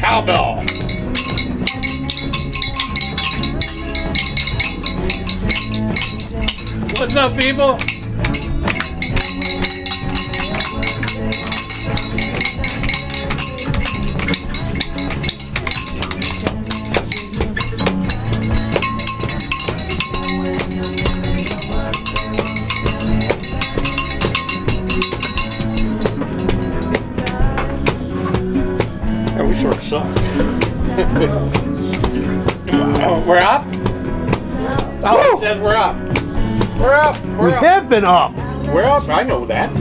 cowbell. What's up, people? We sort of suck. We're up? Oh, it says we're up. We're up. We're We up. have been up. We're up. I know that. I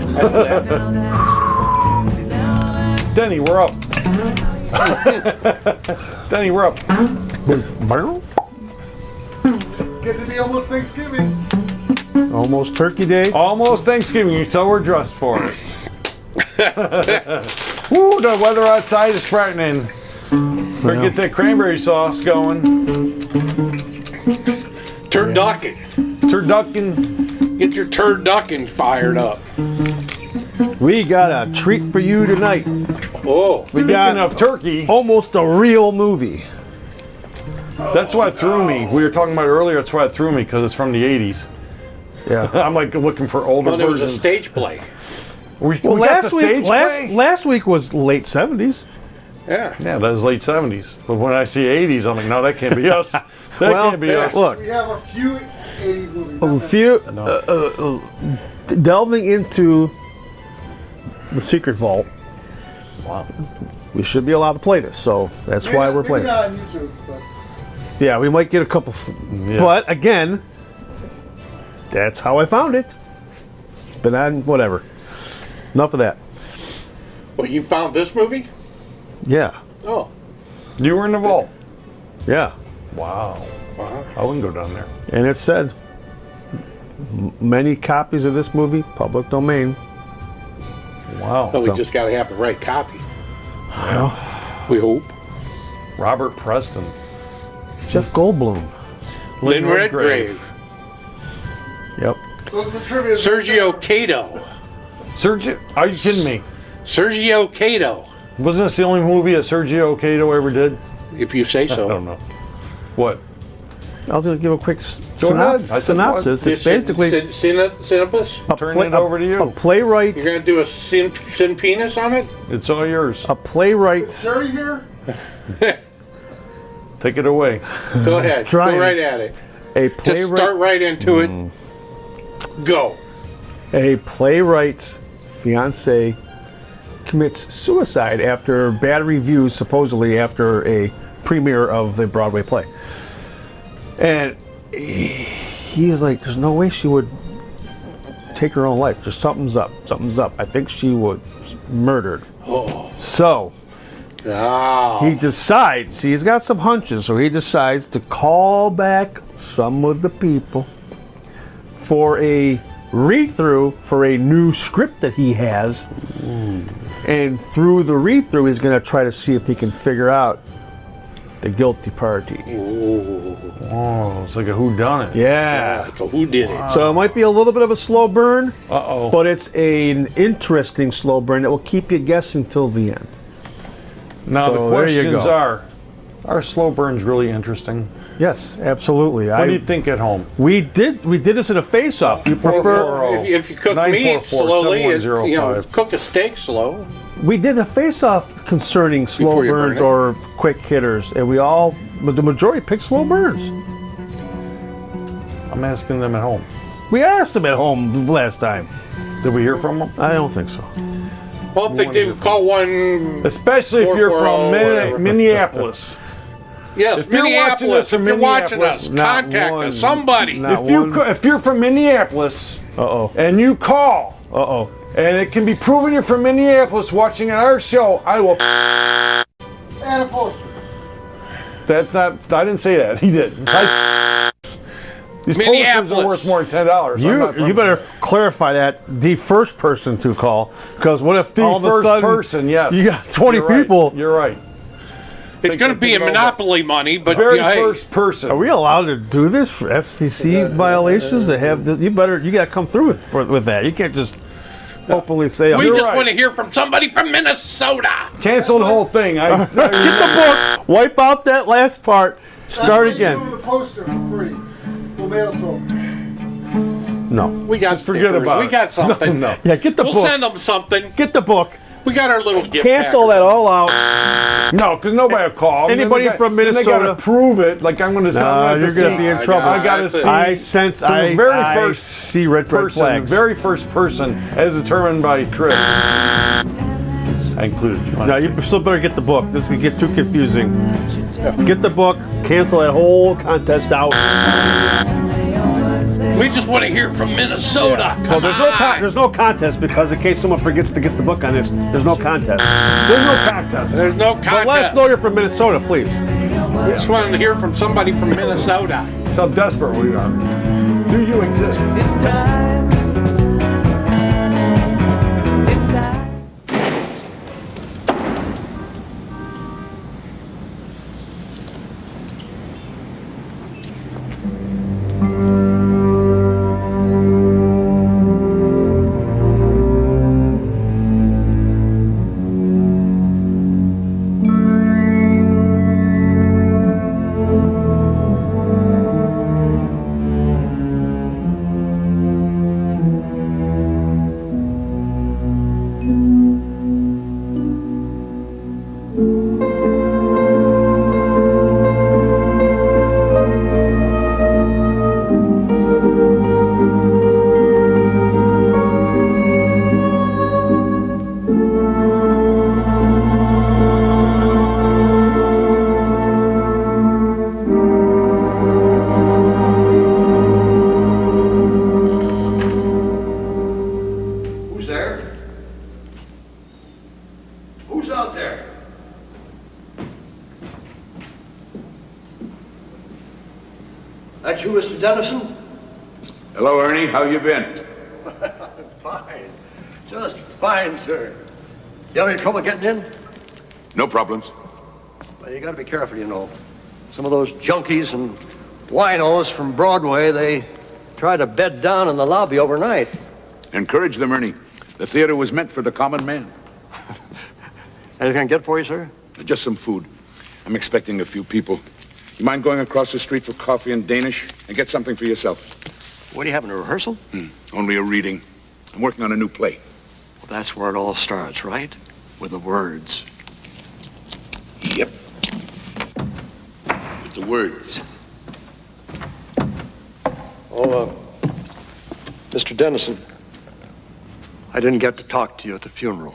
know that. Denny, we're up. Denny, we're up. It's good to be almost Thanksgiving. Almost Turkey Day. Almost Thanksgiving, so we're dressed for it. Woo, the weather outside is frightening. Better get that cranberry sauce going. Turducken. Turducken. Get your turducken fired up. We got a treat for you tonight. Oh. We Speaking got of turkey, almost a real movie. that's what threw me. We were talking about it earlier, that's why it threw me, because it's from the 80s. Yeah. I'm like looking for older Well, it was a versions. stage play. We Well, got the last week, stage play? last week was late 70s. Yeah. Yeah, that was late 70s. But when I see 80s, I'm like, no, that can't be us. That Well, can't be yeah. us. Look, We have a few 80s movies. a not few, delving into the secret vault, Wow. we should be allowed to play this. So that's many. why we're Maybe playing. not on YouTube, but Yeah, we might get a couple. Yeah. But again, that's how I found it. It's been on whatever. Enough of that. Well, you found this movie? Yeah. Oh. You were in the vault. Yeah. Wow. Uh-huh. I wouldn't go down there. And it said many copies of this movie, public domain. Wow. So we So- just got to have the right copy. Well, We hope. Robert Preston. Jeff Goldblum. Lynn Redgrave. Yep. those are the trivia. Sergio Cato. Sergio, are you kidding me? Sergio Cato. Wasn't this the only movie that Sergio Cato ever did? If you say I don't so. know. What? I was going to give a quick Go ahead. I said synopsis. It's Syn- basically Synopsis? Turn it over to a you. playwright's You're going to do a sin penis on it? It's all yours. a playwright's Dirty here? Take it away. Go ahead. Trying. Go right at it. a Just playwright start right into it. Go. a playwright's fiance commits suicide after bad reviews, supposedly after a premiere of a Broadway play. And he's like, there's no way she would take her own life. Just something's up. Something's up. I think she was murdered. Oh. So he decides, he's got some hunches, so he decides to call back some of the people for a read-through for a new script that he has. And through the read-through, he's going to try to see if he can figure out the guilty party. Oh, it's like a whodunit. Yeah. So who did it? So it might be a little bit of a slow burn, Uh-oh. but it's an interesting slow burn that will keep you guessing till the end. Now So the there you questions go. are slow burns really interesting? Yes, absolutely. What do you think at home? We did this in a face-off. You prefer? If you cook meat 944-7105. slowly, cook a steak slow. We did a face-off concerning slow Before you burn burns it. or quick hitters, and but the majority picked slow burns. I'm asking them at home. We asked them at home last time. Did we hear from them? I don't think so. Well, if they do, call one. Especially if you're 440 from whatever. Minneapolis. Yes, If you're watching Minneapolis. this in If you're watching Minneapolis, us, not contact one- us. Somebody. not- If you're from Minneapolis Uh-oh. and you call Uh-oh. and it can be proven you're from Minneapolis watching our show, I will. And a poster. That's not. I didn't say that. He did. These posters are Minneapolis. worth more than $10. You better clarify that, the first person to call, because what if all of a first sudden person, yes. you got 20 You're right. people? You're right. It's going to be a monopoly money, but Very hey, first person. Are we allowed to do this for FCC violations? To have this? You got to come through with that. You can't just Hopefully say We You're just right. want to hear from somebody from Minnesota. Cancel the whole thing. Get the book, wipe out that last part, start Give them again. the poster for free. We'll mail it to them. No. We got forget stickers. about We it. got something. No. Yeah, get the We'll book. send them something. Get the book. We got our little gift Cancel package. that all out. No, because nobody will call. Anybody from Then they Minnesota? gotta prove it. Like I'm going to Nah, you're gonna be in trouble. I got to see. I sense from the very first see red person, flags. the very first person, as determined by Trish. I included you. Now you still better get the book. This could get too confusing. Get the book. Cancel that whole contest out. We just want to hear from Minnesota. So Come there's on. there's no contest because in case someone forgets to get the book on this, there's no contest. There's no contest. There's no But let us contest. know you're from Minnesota, please. We just want to hear from somebody from Minnesota. That's how desperate we are. Do you exist? It's time. It's time. Who's there? Who's out there? That you, Mr. Dennison? Hello, Ernie. How you been? Fine. Just fine, sir. You have any trouble getting in? No problems. Well, you gotta be careful, you know. Some of those junkies and winos from Broadway, they try to bed down in the lobby overnight. Encourage them, Ernie. The theater was meant for the common man. Anything I can get for you, sir? Just some food. I'm expecting a few people. You mind going across the street for coffee and Danish and get something for yourself? What are you having, a rehearsal? Only a reading. I'm working on a new play. Well, that's where it all starts, right? With the words. Yep. With the words. Oh, Mr. Dennison, I didn't get to talk to you at the funeral.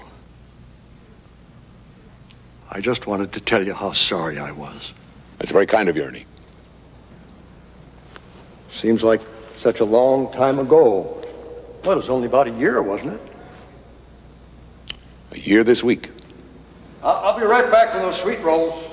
I just wanted to tell you how sorry I was. That's very kind of you, Ernie. Seems like such a long time ago. Well, it was only about a year, wasn't it? A year this week. I'll be right back with those sweet rolls.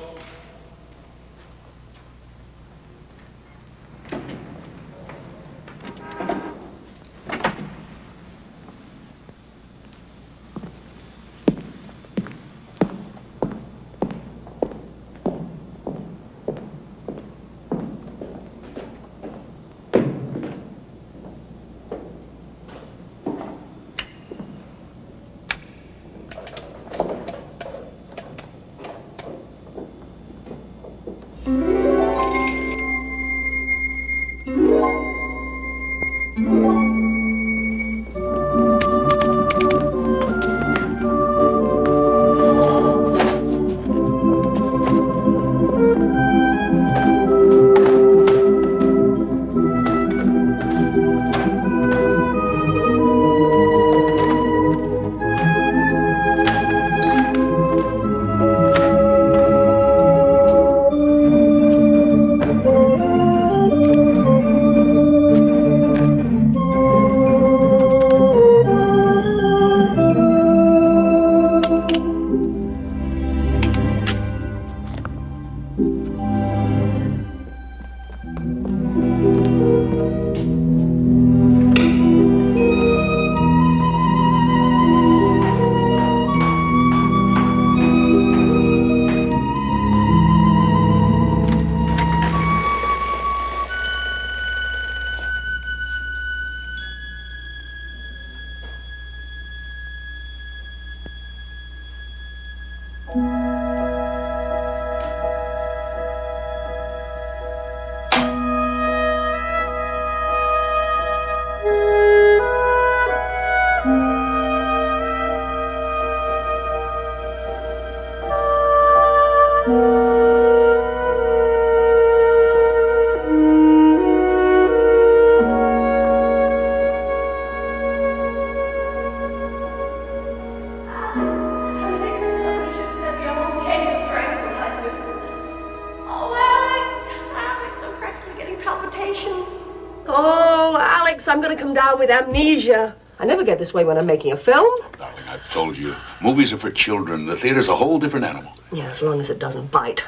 Alex, I'm going to come down with amnesia. I never get this way when I'm making a film. Darling, I've told you, movies are for children. The theater's a whole different animal. Yeah, as long as it doesn't bite.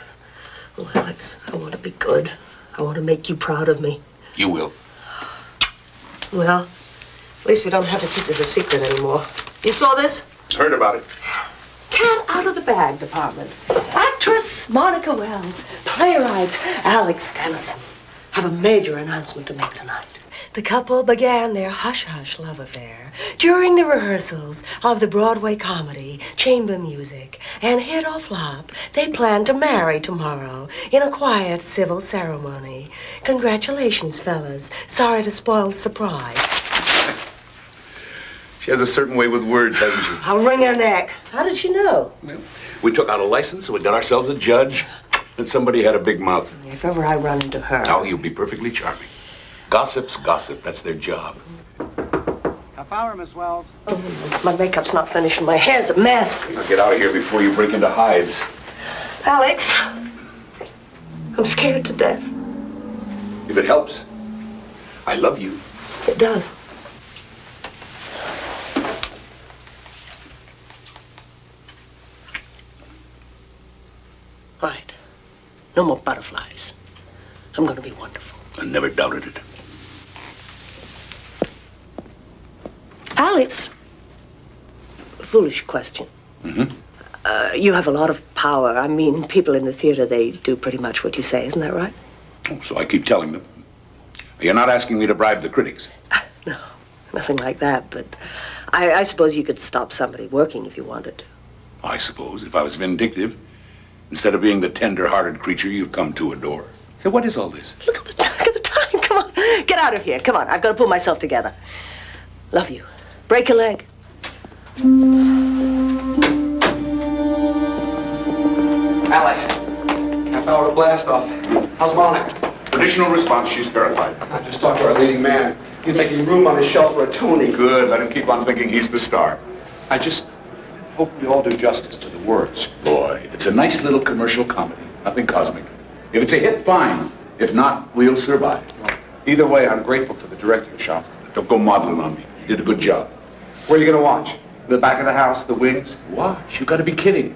Oh, Alex, I want to be good. I want to make you proud of me. You will. Well, at least we don't have to keep this a secret anymore. You saw this? Heard about it. Cat out of the bag department. Actress Monica Wells, playwright Alex Dennison have a major announcement to make tonight. The couple began their hush-hush love affair during the rehearsals of the Broadway comedy Chamber Music, and hit or flop, they plan to marry tomorrow in a quiet civil ceremony. Congratulations, fellas. Sorry to spoil the surprise. She has a certain way with words, hasn't she? I'll wring her neck. How did she know? Well, we took out a license, we got ourselves a judge, and somebody had a big mouth. If ever I run into her. Oh, you'll be perfectly charming. Gossip's gossip. That's their job. Half hour, Miss Wells. Oh, my makeup's not finished and my hair's a mess. Now get out of here before you break into hives. Alex, I'm scared to death. If it helps, I love you. It does. All right. No more butterflies. I'm going to be wonderful. I never doubted it. Alex, foolish question. Mm-hmm. You have a lot of power. I mean, people in the theater, they do pretty much what you say. Isn't that right? Oh, so I keep telling them. You're not asking me to bribe the critics. No, nothing like that. But I suppose you could stop somebody working if you wanted to. I suppose, if I was vindictive, instead of being the tender-hearted creature you've come to adore. So what is all this? Look at the time. Come on. Get out of here. Come on. I've got to pull myself together. Love you. Break a leg. Alex, half hour to blast off. How's Monica? Traditional response, she's terrified. I just talked to our leading man. He's making room on his shelf for a Tony. Good, let him keep on thinking he's the star. I just hope we all do justice to the words. Boy, it's a nice little commercial comedy. Nothing cosmic. If it's a hit, fine. If not, we'll survive. Either way, I'm grateful to the directing shop. Don't go modeling on me. You did a good job. Where are you going to watch? The back of the house, the wings? Watch, you gotta be kidding.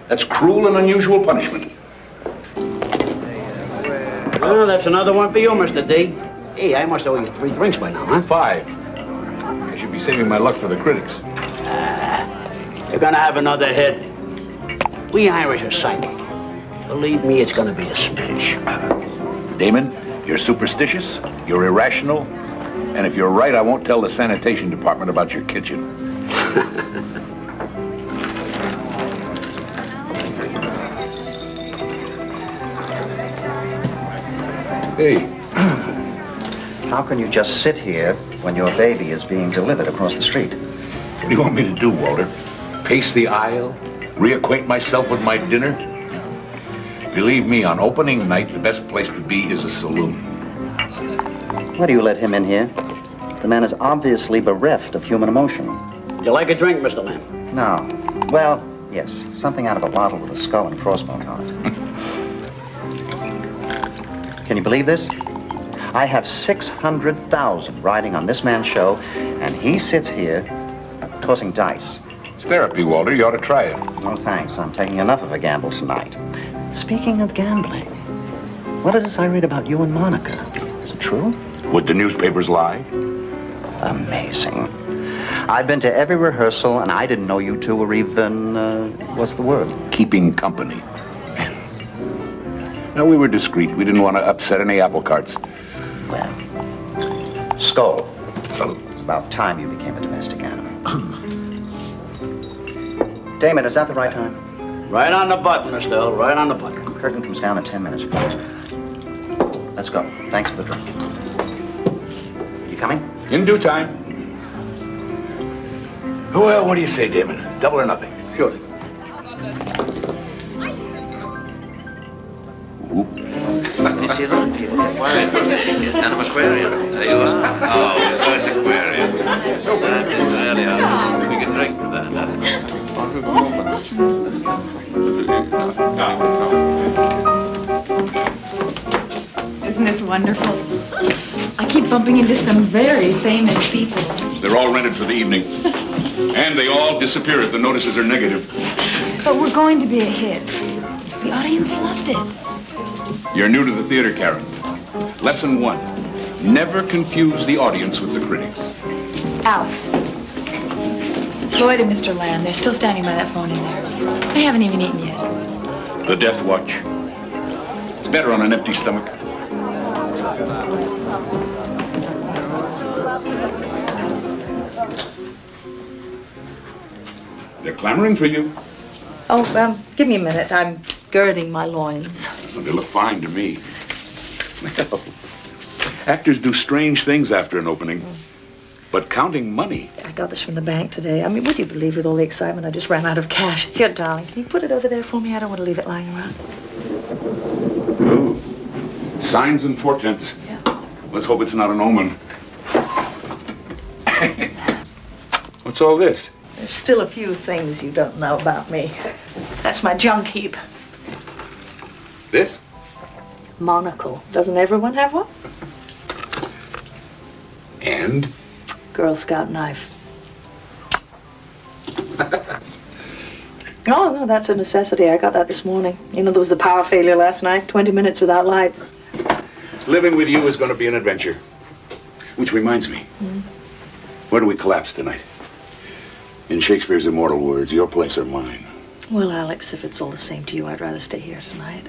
That's cruel and unusual punishment. Well, that's another one for you, Mr. D. Hey, I must owe you 3 drinks by now, huh? 5. I should be saving my luck for the critics. You're gonna have another hit. We Irish are psychic. Believe me, it's gonna be a smash. Damon, you're superstitious, you're irrational, and if you're right, I won't tell the sanitation department about your kitchen. Hey. How can you just sit here when your baby is being delivered across the street? What do you want me to do, Walter? Pace the aisle? Reacquaint myself with my dinner? Believe me, on opening night, the best place to be is a saloon. Why do you let him in here? The man is obviously bereft of human emotion. Would you like a drink, Mr. Lamb? No. Well, yes. Something out of a bottle with a skull and crossbones on it. Can you believe this? I have 600,000 riding on this man's show, and he sits here tossing dice. It's therapy, Walter. You ought to try it. No, thanks. I'm taking enough of a gamble tonight. Speaking of gambling, what is this I read about you and Monica? Is it true? Would the newspapers lie? Amazing. I've been to every rehearsal, and I didn't know you two were even, what's the word? Keeping company. No, we were discreet. We didn't want to upset any apple carts. Well, skull. Salute. It's about time you became a domestic animal. Damon, is that the right time? Right on the button, Mr. Hill. Right on the button. Curtain comes down in 10 minutes, please. Let's go. Thanks for the drink. You coming? In due time. Well, what do you say, Damon? Double or nothing? Sure. You see that? An aquarium. There you are. Oh, it's an aquarium. That is really a big drink for that, Isn't this wonderful? I keep bumping into some very famous people. They're all rented for the evening. And they all disappear if the notices are negative. But we're going to be a hit. The audience loved it. You're new to the theater, Karen. Lesson 1. Never confuse the audience with the critics. Alex. Floyd and Mr. Lamb, they're still standing by that phone in there. I haven't even eaten yet. The Death Watch. It's better on an empty stomach. They're clamoring for you. Oh, give me a minute. I'm girding my loins. Well, they look fine to me. Well, actors do strange things after an opening. But counting money. I got this from the bank today. I mean, would you believe with all the excitement I just ran out of cash? Here, darling, can you put it over there for me? I don't want to leave it lying around. Oh, signs and portents. Yeah. Let's hope it's not an omen. What's all this? There's still a few things you don't know about me. That's my junk heap. This? Monocle. Doesn't everyone have one? And? Girl Scout knife. Oh, no, that's a necessity. I got that this morning. You know, there was a power failure last night. 20 minutes without lights. Living with you is going to be an adventure. Which reminds me. Where do we collapse tonight? In Shakespeare's immortal words, your place or mine. Well, Alex, if it's all the same to you, I'd rather stay here tonight.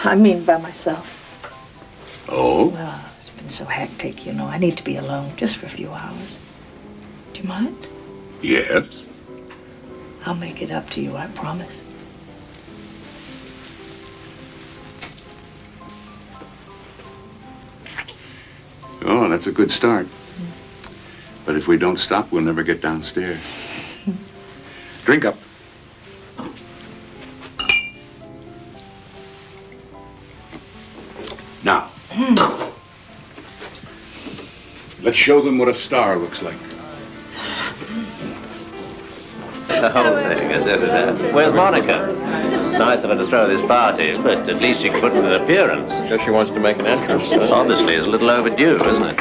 I mean, by myself. Oh? Well, it's been so hectic, you know. I need to be alone just for a few hours. Do you mind? Yes. I'll make it up to you, I promise. Oh, that's a good start. But if we don't stop, we'll never get downstairs. Drink up. Now, let's show them what a star looks like. The whole thing, Where's Monica? Nice of her to throw this party, but at least she could put in an appearance. Guess she wants to make an entrance. Obviously, it's a little overdue, isn't it?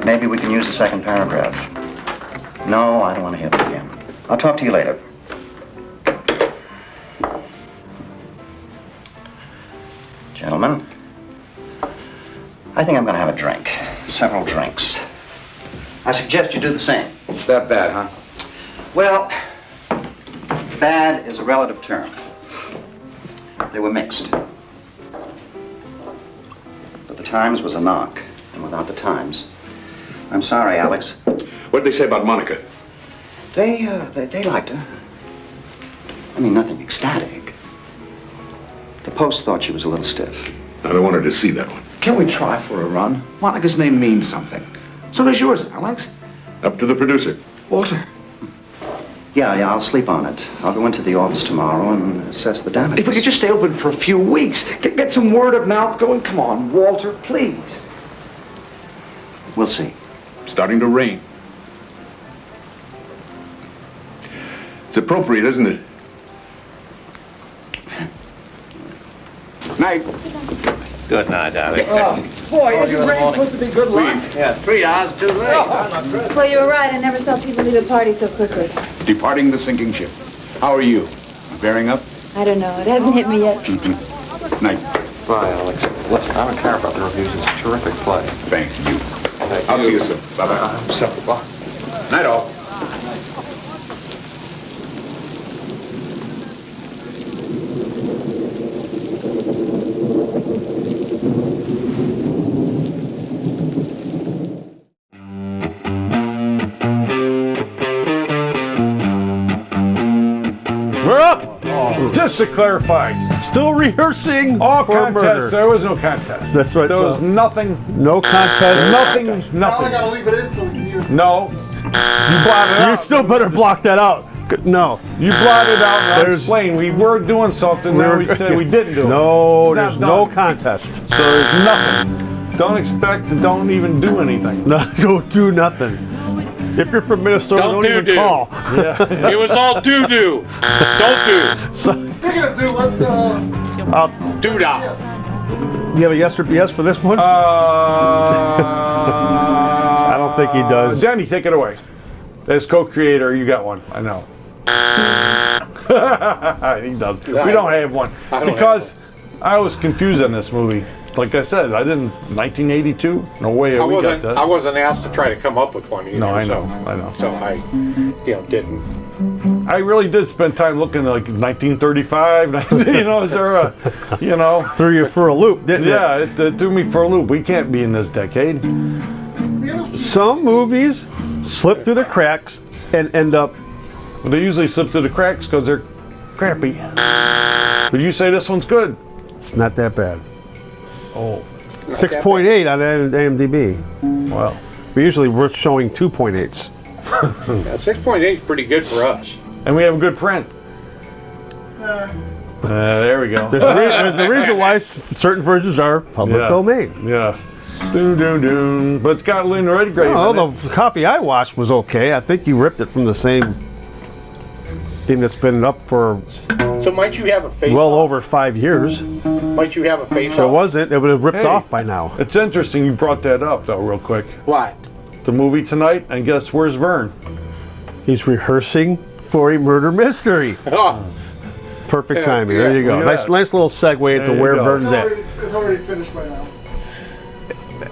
Maybe we can use the second paragraph. No, I don't want to hear that again. I'll talk to you later. Gentlemen, I think I'm going to have a drink. Several drinks. I suggest you do the same. It's that bad, huh? Well, bad is a relative term. They were mixed. But the Times was a knock, and without the Times... I'm sorry, Alex. What did they say about Monica? They liked her. I mean, nothing ecstatic. The Post thought she was a little stiff. I don't want her to see that one. Can we try for a run? Monica's name means something. So does yours, Alex. Up to the producer. Walter. Yeah, I'll sleep on it. I'll go into the office tomorrow and assess the damage. If we could just stay open for a few weeks, get some word of mouth going. Come on, Walter, please. We'll see. Starting to rain. It's appropriate, isn't it? Night. Good night, Alex. Boy, isn't rain supposed to be good luck? Yeah, 3 hours too late. Well, you were right. I never saw people leave a party so quickly. Departing the sinking ship. How are you? Bearing up? I don't know. It hasn't hit me yet. Night. Bye, Alex. Listen, I don't care about the reviews. It's a terrific play. Thank you. I'll see you soon. Bye-bye. Acceptable. Night all. We're up! Just to clarify, still rehearsing All for contest. murder. There was no contest. That's right. There was nothing. No contest. Nothing. Now I Nothing. gotta leave it in so we can hear. No. You blotted it out. You still better block that out. No. You blotted out and There's- explained we were doing something, now we said we didn't do it. No, It's not there's no done. contest. So there's nothing. Don't expect and don't even do anything. No, don't do nothing. If you're from Minnesota, don't even do-do. call. It was all doo-doo. Don't do. So, Speaking of dude, what's Doo-dah. you have a yes or yes for this one? I don't think he does. Danny, take it away. As co-creator, you got one. I know. He does. We don't have one. Because I was confused on this movie. Like I said, I didn't. 1982? No way we got that. I wasn't asked to try to come up with one either. No, I know. So I, didn't. I really did spend time looking like 1935. Is there a, Threw you for a loop, didn't it? Yeah, it threw me for a loop. We can't be in this decade. Some movies slip through the cracks and end up. Well, they usually slip through the cracks because they're crappy. But you say this one's good. It's not that bad. Oh. 6.8 on IMDb. Well, we're showing 2.8s. 6.8 is pretty good for us. And we have a good print. There we go. There's a reason why certain versions are public domain. Yeah. Doom. But it's got Lynn Redgrave in it. The copy I watched was okay. I think you ripped it from the same thing that's been up for So might you have a face well off? over 5 years. Might you have a face If it off? wasn't, it would have ripped Hey. off by now. It's interesting you brought that up, though, real quick. What? The movie tonight, and guess where's Vern? He's rehearsing for a murder mystery. Oh, Perfect Yeah, timing. yeah. There you go. Look at Nice, that. nice little segue into There you where go. Vern's at. It's already finished by now.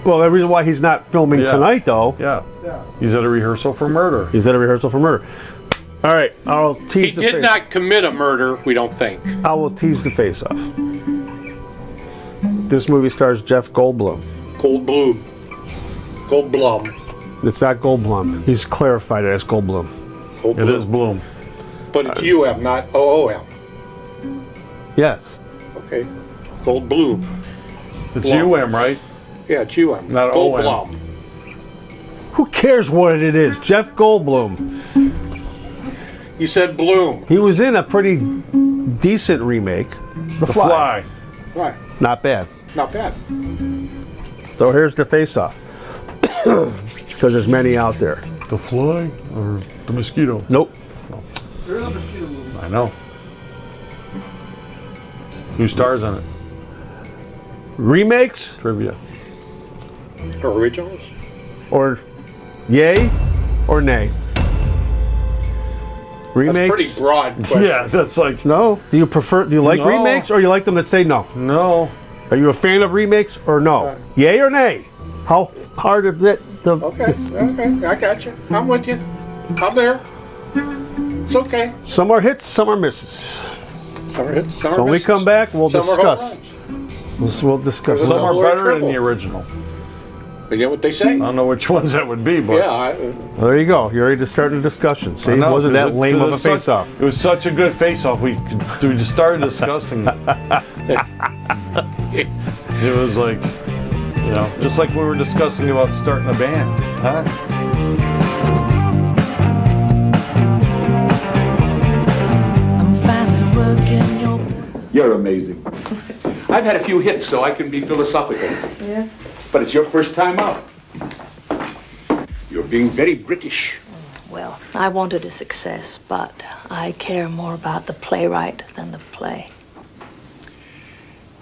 Well, the reason why he's not filming Yeah. tonight, though, Yeah. Yeah. He's at a rehearsal for murder. he's at a rehearsal for murder. All right, I'll he tease the did face. not commit a murder, we don't think. I will tease the face off. This movie stars Jeff Goldblum. Goldblum. It's not Goldblum. He's clarified it as Goldblum. It is Bloom. But it's UM, not OOM. Yes. Okay. Goldblum. It's Blum. UM, right? Yeah, it's UM. Not OM. Goldblum. Who cares what it is? Jeff Goldblum. You said Bloom. He was in a pretty decent remake, The Fly. Right. Not bad. Not bad. So here's the face-off. Because there's many out there. The Fly or the Mosquito? Nope. There is a mosquito movie. I know. Who stars in it? Remakes Trivia. Originals? or yay or nay? Remakes? That's pretty broad question. Yeah, that's like No. Do you like No. remakes or you like them that say no? no. Are you a fan of remakes or no? Yay or nay? How hard is it to Okay, I got you. I'm with you. I'm there. It's okay. Some are hits, some are misses. Some are hits, some are So when we misses. come back, we'll Some are home discuss. runs. We'll discuss. Some Some are double or better than triple. the original. You know what they say? I don't know which ones that would be, but Yeah. There you go. You're ready to start a discussion. See, I it know, wasn't 'cause that lame of a such- face-off. It was such a good face-off. We just started discussing it. It was like, just like we were discussing about starting a band. Huh? I'm finally working your. You're amazing. I've had a few hits, so I can be philosophical. Yeah? But it's your first time out. You're being very British. Well, I wanted a success, but I care more about the playwright than the play.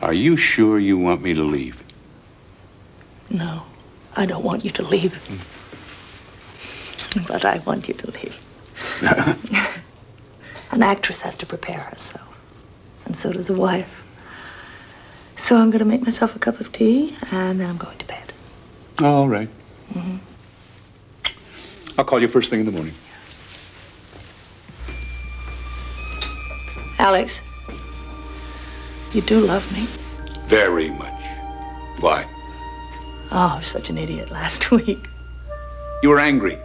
Are you sure you want me to leave? No, I don't want you to leave. But I want you to leave. An actress has to prepare herself, and so does a wife. So I'm going to make myself a cup of tea, and then I'm going to bed. All right. I'll call you first thing in the morning. Alex, you do love me. Very much. Why? Oh, I was such an idiot last week. You were angry.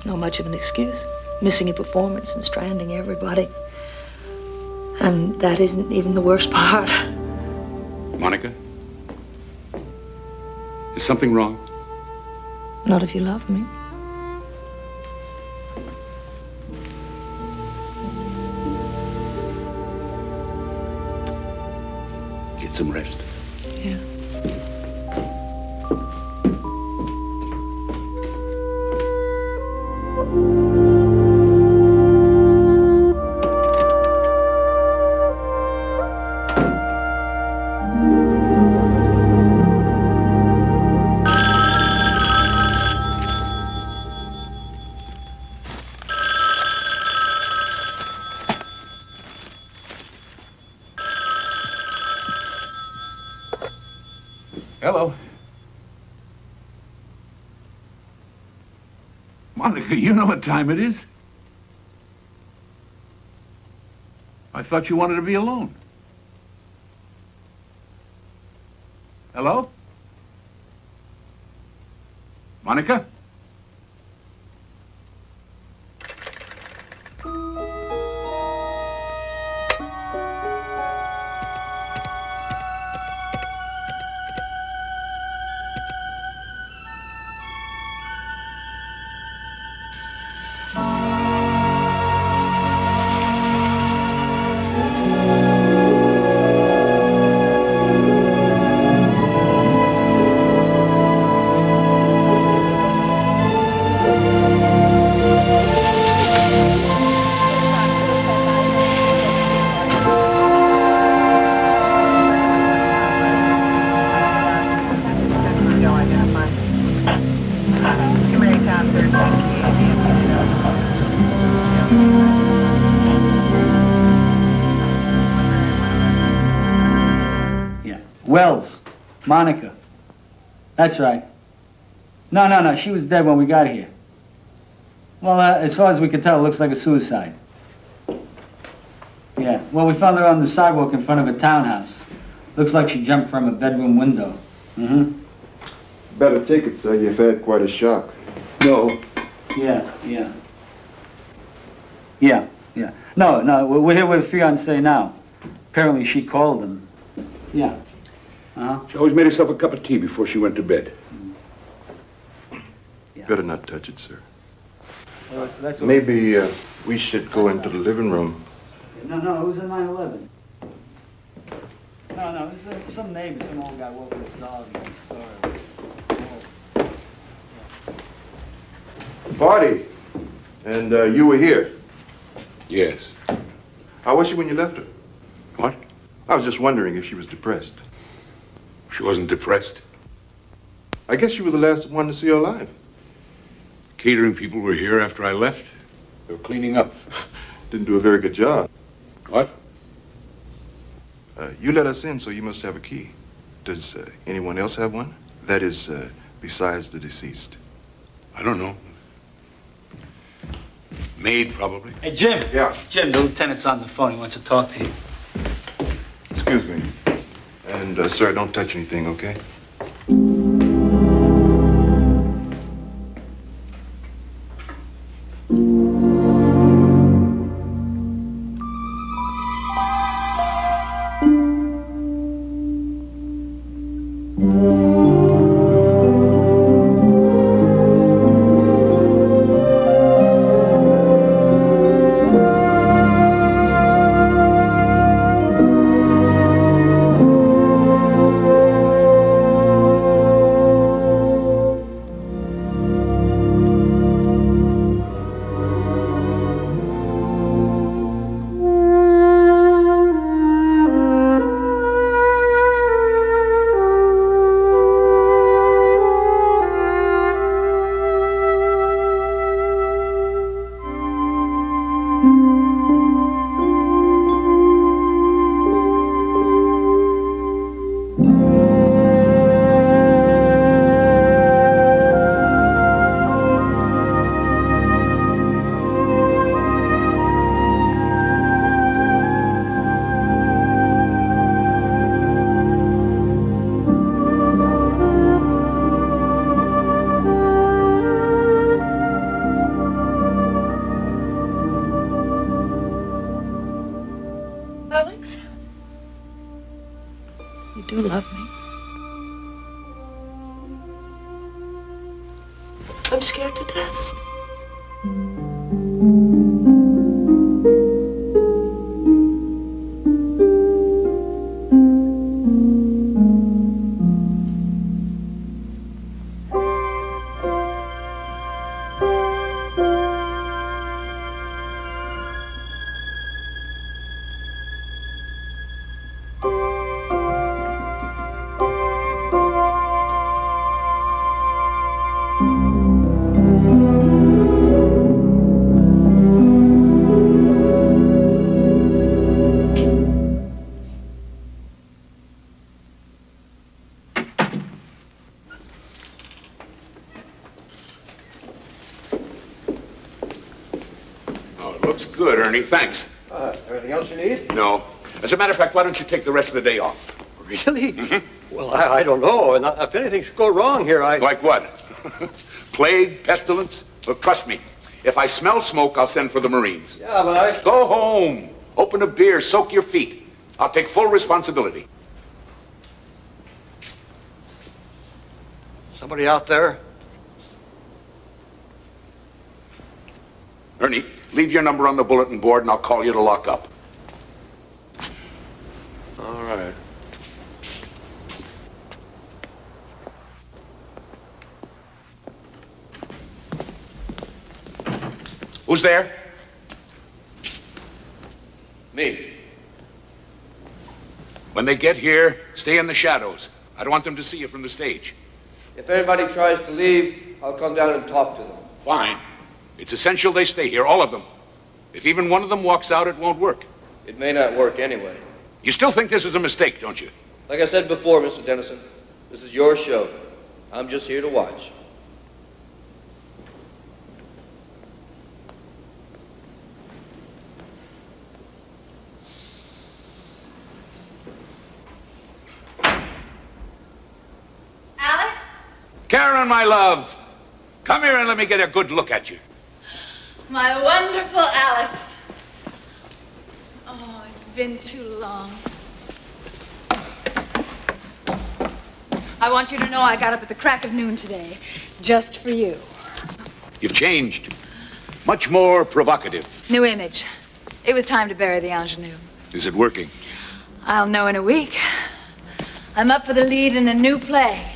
Not much of an excuse. Missing a performance and stranding everybody. And that isn't even the worst part. Monica? Is something wrong? Not if you love me. Get some rest. Yeah. Hello. Monica, you know what time it is? I thought you wanted to be alone. Hello? Monica? Wells, Monica. That's right. No, she was dead when we got here. Well, as far as we can tell, it looks like a suicide. Yeah, well, we found her on the sidewalk in front of a townhouse. Looks like she jumped from a bedroom window. Mm-hmm. Better take it, sir. You've had quite a shock. No. Yeah. No, we're here with a fiancé now. Apparently she called him. Yeah. Uh-huh. She always made herself a cup of tea before she went to bed. Better not touch it, sir. Well, that's Maybe we should go into the living room. No, it was in 9/11. No, it was some neighbor, some old guy walking his dog, and he saw her. Party. And you were here. Yes. How was she when you left her? What? I was just wondering if she was depressed. She wasn't depressed. I guess you were the last one to see her alive. Catering people were here after I left. They were cleaning up. Didn't do a very good job. What? You let us in, so you must have a key. Does anyone else have one? That is, besides the deceased. I don't know. Maid, probably. Hey, Jim. Yeah? Jim, the lieutenant's on the phone. He wants to talk to you. Excuse me. And, sir, don't touch anything, okay? Alex? You do love me. I'm scared to death. Looks good, Ernie. Thanks. Anything else you need? No. As a matter of fact, why don't you take the rest of the day off? Really? Well, I don't know. And if anything should go wrong here, Like what? Plague, pestilence? Look, trust me. If I smell smoke, I'll send for the Marines. Yeah, but Go home. Open a beer. Soak your feet. I'll take full responsibility. Somebody out there? Ernie, leave your number on the bulletin board and I'll call you to lock up. All right. Who's there? Me. When they get here, stay in the shadows. I don't want them to see you from the stage. If anybody tries to leave, I'll come down and talk to them. Fine. It's essential they stay here, all of them. If even one of them walks out, it won't work. It may not work anyway. You still think this is a mistake, don't you? Like I said before, Mr. Dennison, this is your show. I'm just here to watch. Alex? Karen, my love, come here and let me get a good look at you. My wonderful Alex. Oh, it's been too long. I want you to know I got up at the crack of noon today, just for you. You've changed. Much more provocative. New image. It was time to bury the ingenue. Is it working? I'll know in a week. I'm up for the lead in a new play.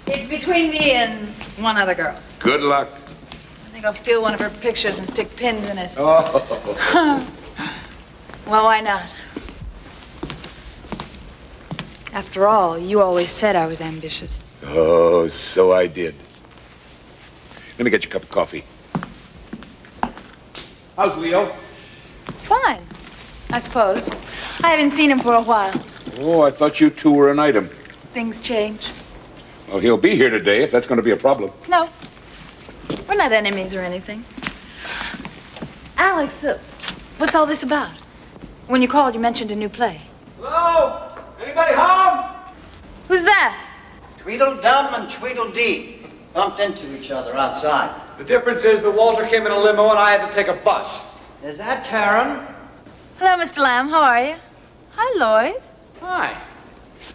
It's between me and one other girl. Good luck. I think I'll steal one of her pictures and stick pins in it. Oh. Well, why not? After all, you always said I was ambitious. Oh, so I did. Let me get you a cup of coffee. How's Leo? Fine, I suppose. I haven't seen him for a while. Oh, I thought you two were an item. Things change. Well, he'll be here today if that's going to be a problem. No, we're not enemies or anything. Alex, what's all this about? When you called, you mentioned a new play. Hello? Anybody home? Who's that? Tweedledum and Tweedledee bumped into each other outside. The difference is that Walter came in a limo and I had to take a bus. Is that Karen? Hello, Mr. Lamb. How are you? Hi, Lloyd. Hi.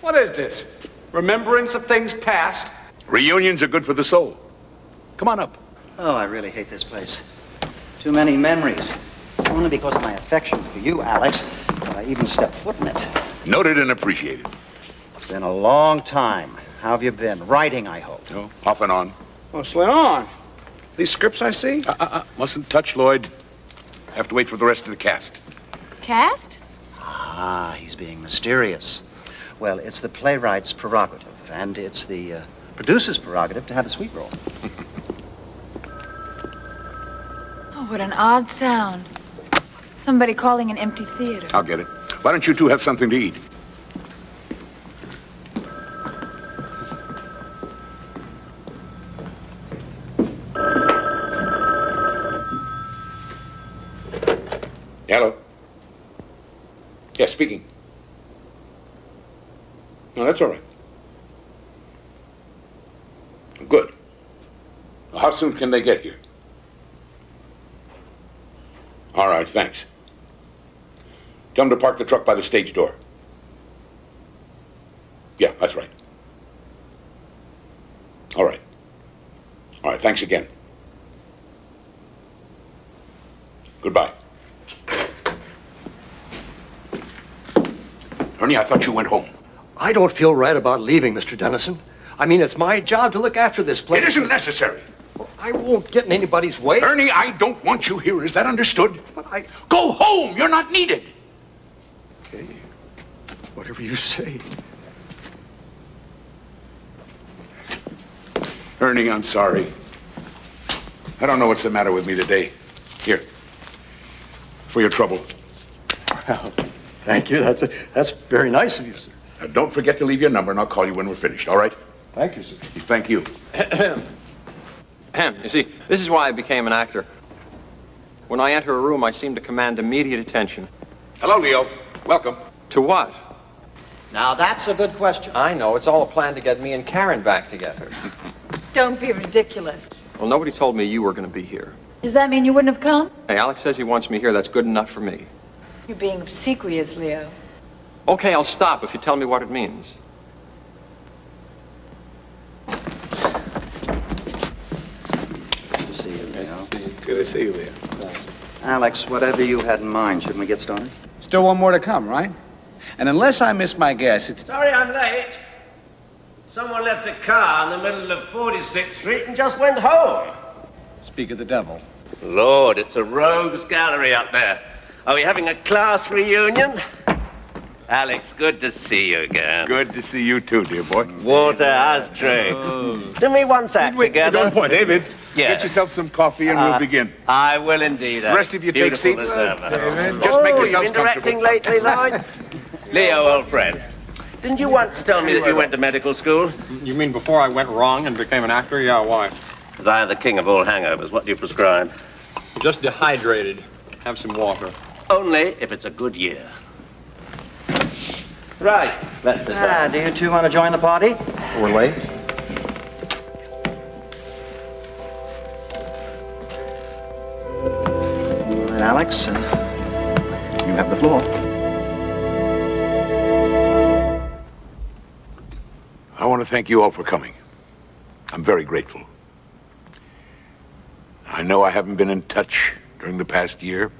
What is this? Remembrance of things past? Reunions are good for the soul. Come on up. Oh, I really hate this place. Too many memories. It's only because of my affection for you, Alex, that I even stepped foot in it. Noted and appreciated. It's been a long time. How have you been? Writing, I hope. Oh, off and on. Mostly on. These scripts I see? Mustn't touch, Lloyd. Have to wait for the rest of the cast. Cast? Ah, he's being mysterious. Well, it's the playwright's prerogative, and it's the producer's prerogative to have the sweet roll. Oh, what an odd sound. Somebody calling an empty theater. I'll get it. Why don't you two have something to eat? Hello? Yes, speaking. No, that's all right. Good. How soon can they get here? All right, thanks. Tell them to park the truck by the stage door. Yeah, that's right. All right. All right, thanks again. Goodbye. Ernie, I thought you went home. I don't feel right about leaving, Mr. Dennison. I mean, it's my job to look after this place. It isn't necessary. Well, I won't get in anybody's way. Ernie, I don't want you here. Is that understood? But I... Go home. You're not needed. Okay. Whatever you say. Ernie, I'm sorry. I don't know what's the matter with me today. Here. For your trouble. Well, thank you. That's very nice of you, sir. Now, don't forget to leave your number, and I'll call you when we're finished, all right? Thank you, sir. Thank you. You see, this is why I became an actor. When I enter a room, I seem to command immediate attention. Hello, Leo. Welcome. To what? Now, that's a good question. I know. It's all a plan to get me and Karen back together. Don't be ridiculous. Well, nobody told me you were going to be here. Does that mean you wouldn't have come? Hey, Alex says he wants me here. That's good enough for me. You're being obsequious, Leo. Okay, I'll stop if you tell me what it means. Good to see you, Leo. Good to see you, Leo. Alex, whatever you had in mind, shouldn't we get started? Still one more to come, right? And unless I miss my guess, it's... Sorry I'm late. Someone left a car in the middle of 46th Street and just went home. Speak of the devil. Lord, it's a rogues gallery up there. Are we having a class reunion? Alex, good to see you again. Good to see you too, dear boy. Water, how's tricks? Do me one sack together. Don't point, David. Yeah. Get yourself some coffee and we'll begin. I will indeed. The rest of you take seats. David. Just make yourselves you've been directing lately, Lloyd? Leo, old friend. Didn't you once tell me that you went to medical school? You mean before I went wrong and became an actor? Yeah, why? Because I am the king of all hangovers. What do you prescribe? Just dehydrated. Have some water. Only if it's a good year. Right, let's sit down. Do you two want to join the party? We're late. Alex, you have the floor. I want to thank you all for coming. I'm very grateful. I know I haven't been in touch during the past year,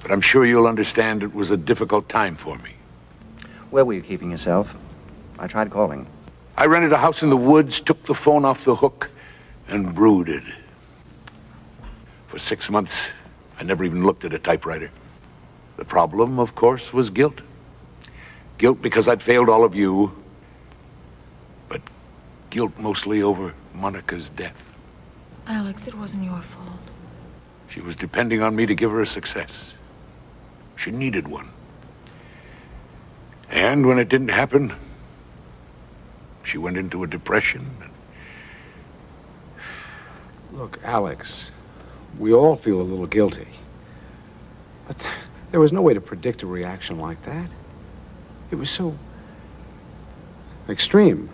but I'm sure you'll understand it was a difficult time for me. Where were you keeping yourself? I tried calling. I rented a house in the woods, took the phone off the hook, and brooded. For 6 months, I never even looked at a typewriter. The problem, of course, was guilt. Guilt because I'd failed all of you, but guilt mostly over Monica's death. Alex, it wasn't your fault. She was depending on me to give her a success. She needed one. And when it didn't happen, she went into a depression. Look, Alex, we all feel a little guilty. But there was no way to predict a reaction like that. It was so extreme.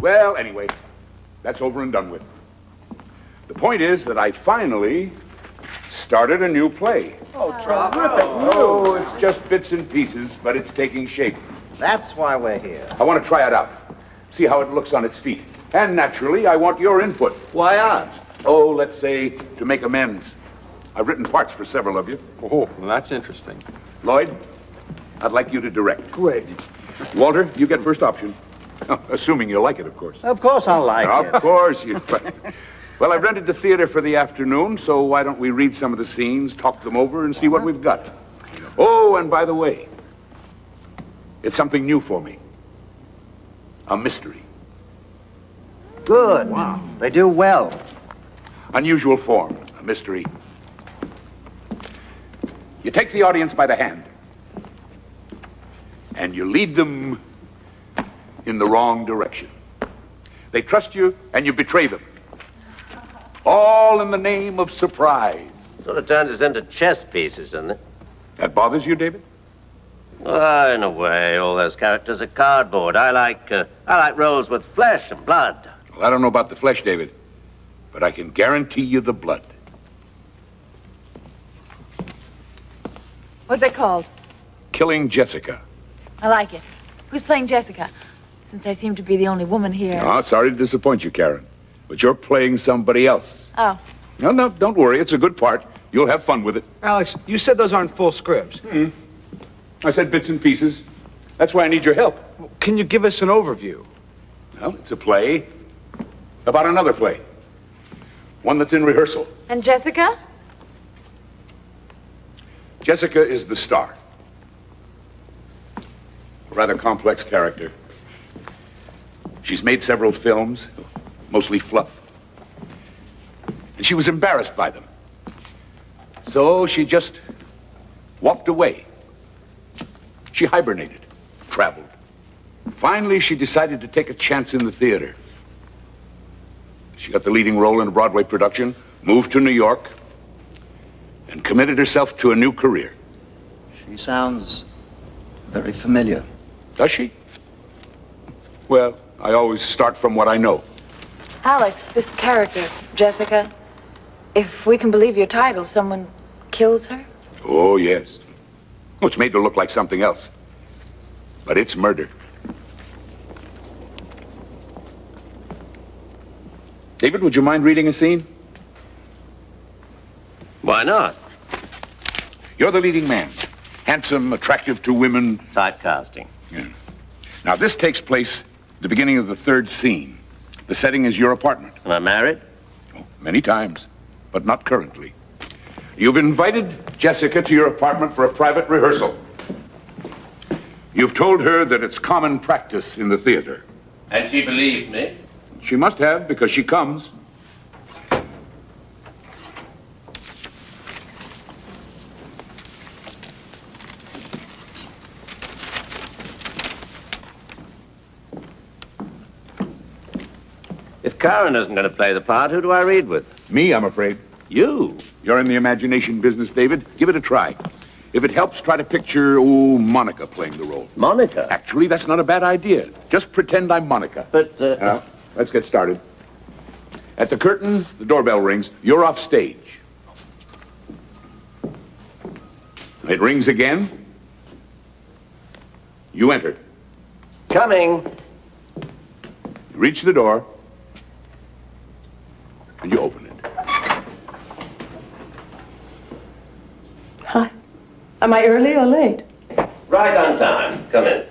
Well, anyway, that's over and done with. The point is that I finally started a new play. Oh, terrific. Oh, it's just bits and pieces, but it's taking shape. That's why we're here. I want to try it out, see how it looks on its feet. And naturally, I want your input. Why us? Oh, let's say to make amends. I've written parts for several of you. Oh, well, that's interesting. Lloyd, I'd like you to direct. Great. Walter, you get first option. Assuming you like it, of course. Of course I'll like it. Of course you. Well, I've rented the theater for the afternoon, so why don't we read some of the scenes, talk them over, and see what we've got. Oh, and by the way, it's something new for me. A mystery. Good. Wow. They do well. Unusual form, a mystery. You take the audience by the hand, and you lead them in the wrong direction. They trust you, and you betray them. All in the name of surprise. Sort of turns us into chess pieces, doesn't it? That bothers you, David? In a way, all those characters are cardboard. I like roles with flesh and blood. Well, I don't know about the flesh, David, but I can guarantee you the blood. What's it called? Killing Jessica. I like it. Who's playing Jessica? Since I seem to be the only woman here. Oh, sorry to disappoint you, Karen, but you're playing somebody else. Oh. No, don't worry. It's a good part. You'll have fun with it. Alex, you said those aren't full scripts. I said bits and pieces. That's why I need your help. Can you give us an overview? Well, it's a play about another play. One that's in rehearsal. And Jessica? Jessica is the star. A rather complex character. She's made several films, mostly fluff. And she was embarrassed by them. So she just walked away. She hibernated, traveled. Finally, she decided to take a chance in the theater. She got the leading role in a Broadway production, moved to New York, and committed herself to a new career. She sounds very familiar. Does she? Well, I always start from what I know. Alex, this character, Jessica, if we can believe your title, someone kills her? Oh, yes. Oh, it's made to look like something else. But it's murder. David, would you mind reading a scene? Why not? You're the leading man. Handsome, attractive to women. Typecasting. Yeah. Now, this takes place at the beginning of the third scene. The setting is your apartment. Am I married? Oh, many times, but not currently. You've invited Jessica to your apartment for a private rehearsal. You've told her that it's common practice in the theater. And she believed me? She must have, because she comes. If Karen isn't going to play the part, who do I read with? Me, I'm afraid. You? You're in the imagination business, David. Give it a try. If it helps, try to picture, Monica playing the role. Monica? Actually, that's not a bad idea. Just pretend I'm Monica. But, Now, let's get started. At the curtain, the doorbell rings. You're off stage. It rings again. You enter. Coming. You reach the door. And you open it. Hi. Am I early or late? Right on time. Come in.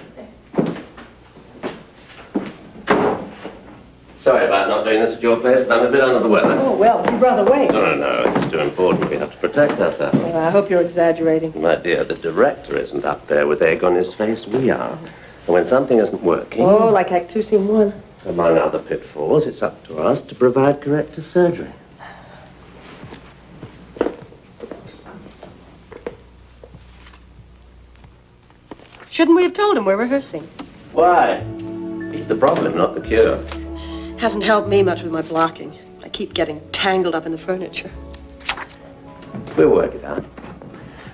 Sorry about not doing this at your place, but I'm a bit under the weather. Oh, well, you'd rather wait. No, it's too important. We have to protect ourselves. Well, I hope you're exaggerating. My dear, the director isn't up there with egg on his face. We are. And when something isn't working, Oh, like Act 2, Scene 1. among other pitfalls, it's up to us to provide corrective surgery. Shouldn't we have told him we're rehearsing? Why? He's the problem, not the cure. Hasn't helped me much with my blocking. I keep getting tangled up in the furniture. We'll work it out.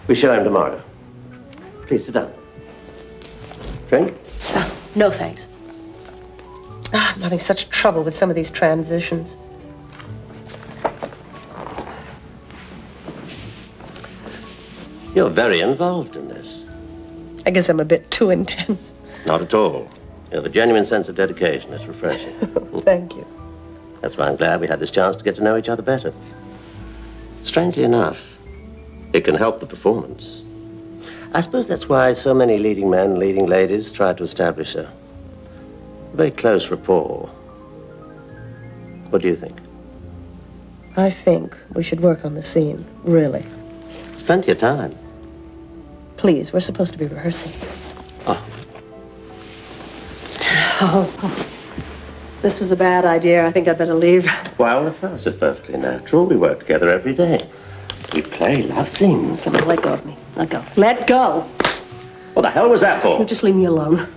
We show him tomorrow. Please sit down. Drink? No, thanks. I'm having such trouble with some of these transitions. You're very involved in this. I guess I'm a bit too intense. Not at all. You have a genuine sense of dedication. It's refreshing. Thank you. That's why I'm glad we had this chance to get to know each other better. Strangely enough, it can help the performance. I suppose that's why so many leading men, leading ladies try to establish a very close rapport. What do you think? I think we should work on the scene, really. There's plenty of time. Please, we're supposed to be rehearsing. Oh. Oh, this was a bad idea. I think I'd better leave. Well, the first is perfectly natural. We work together every day. We play love scenes. Somebody let go of me. Let go. Let go! What the hell was that for? You just leave me alone.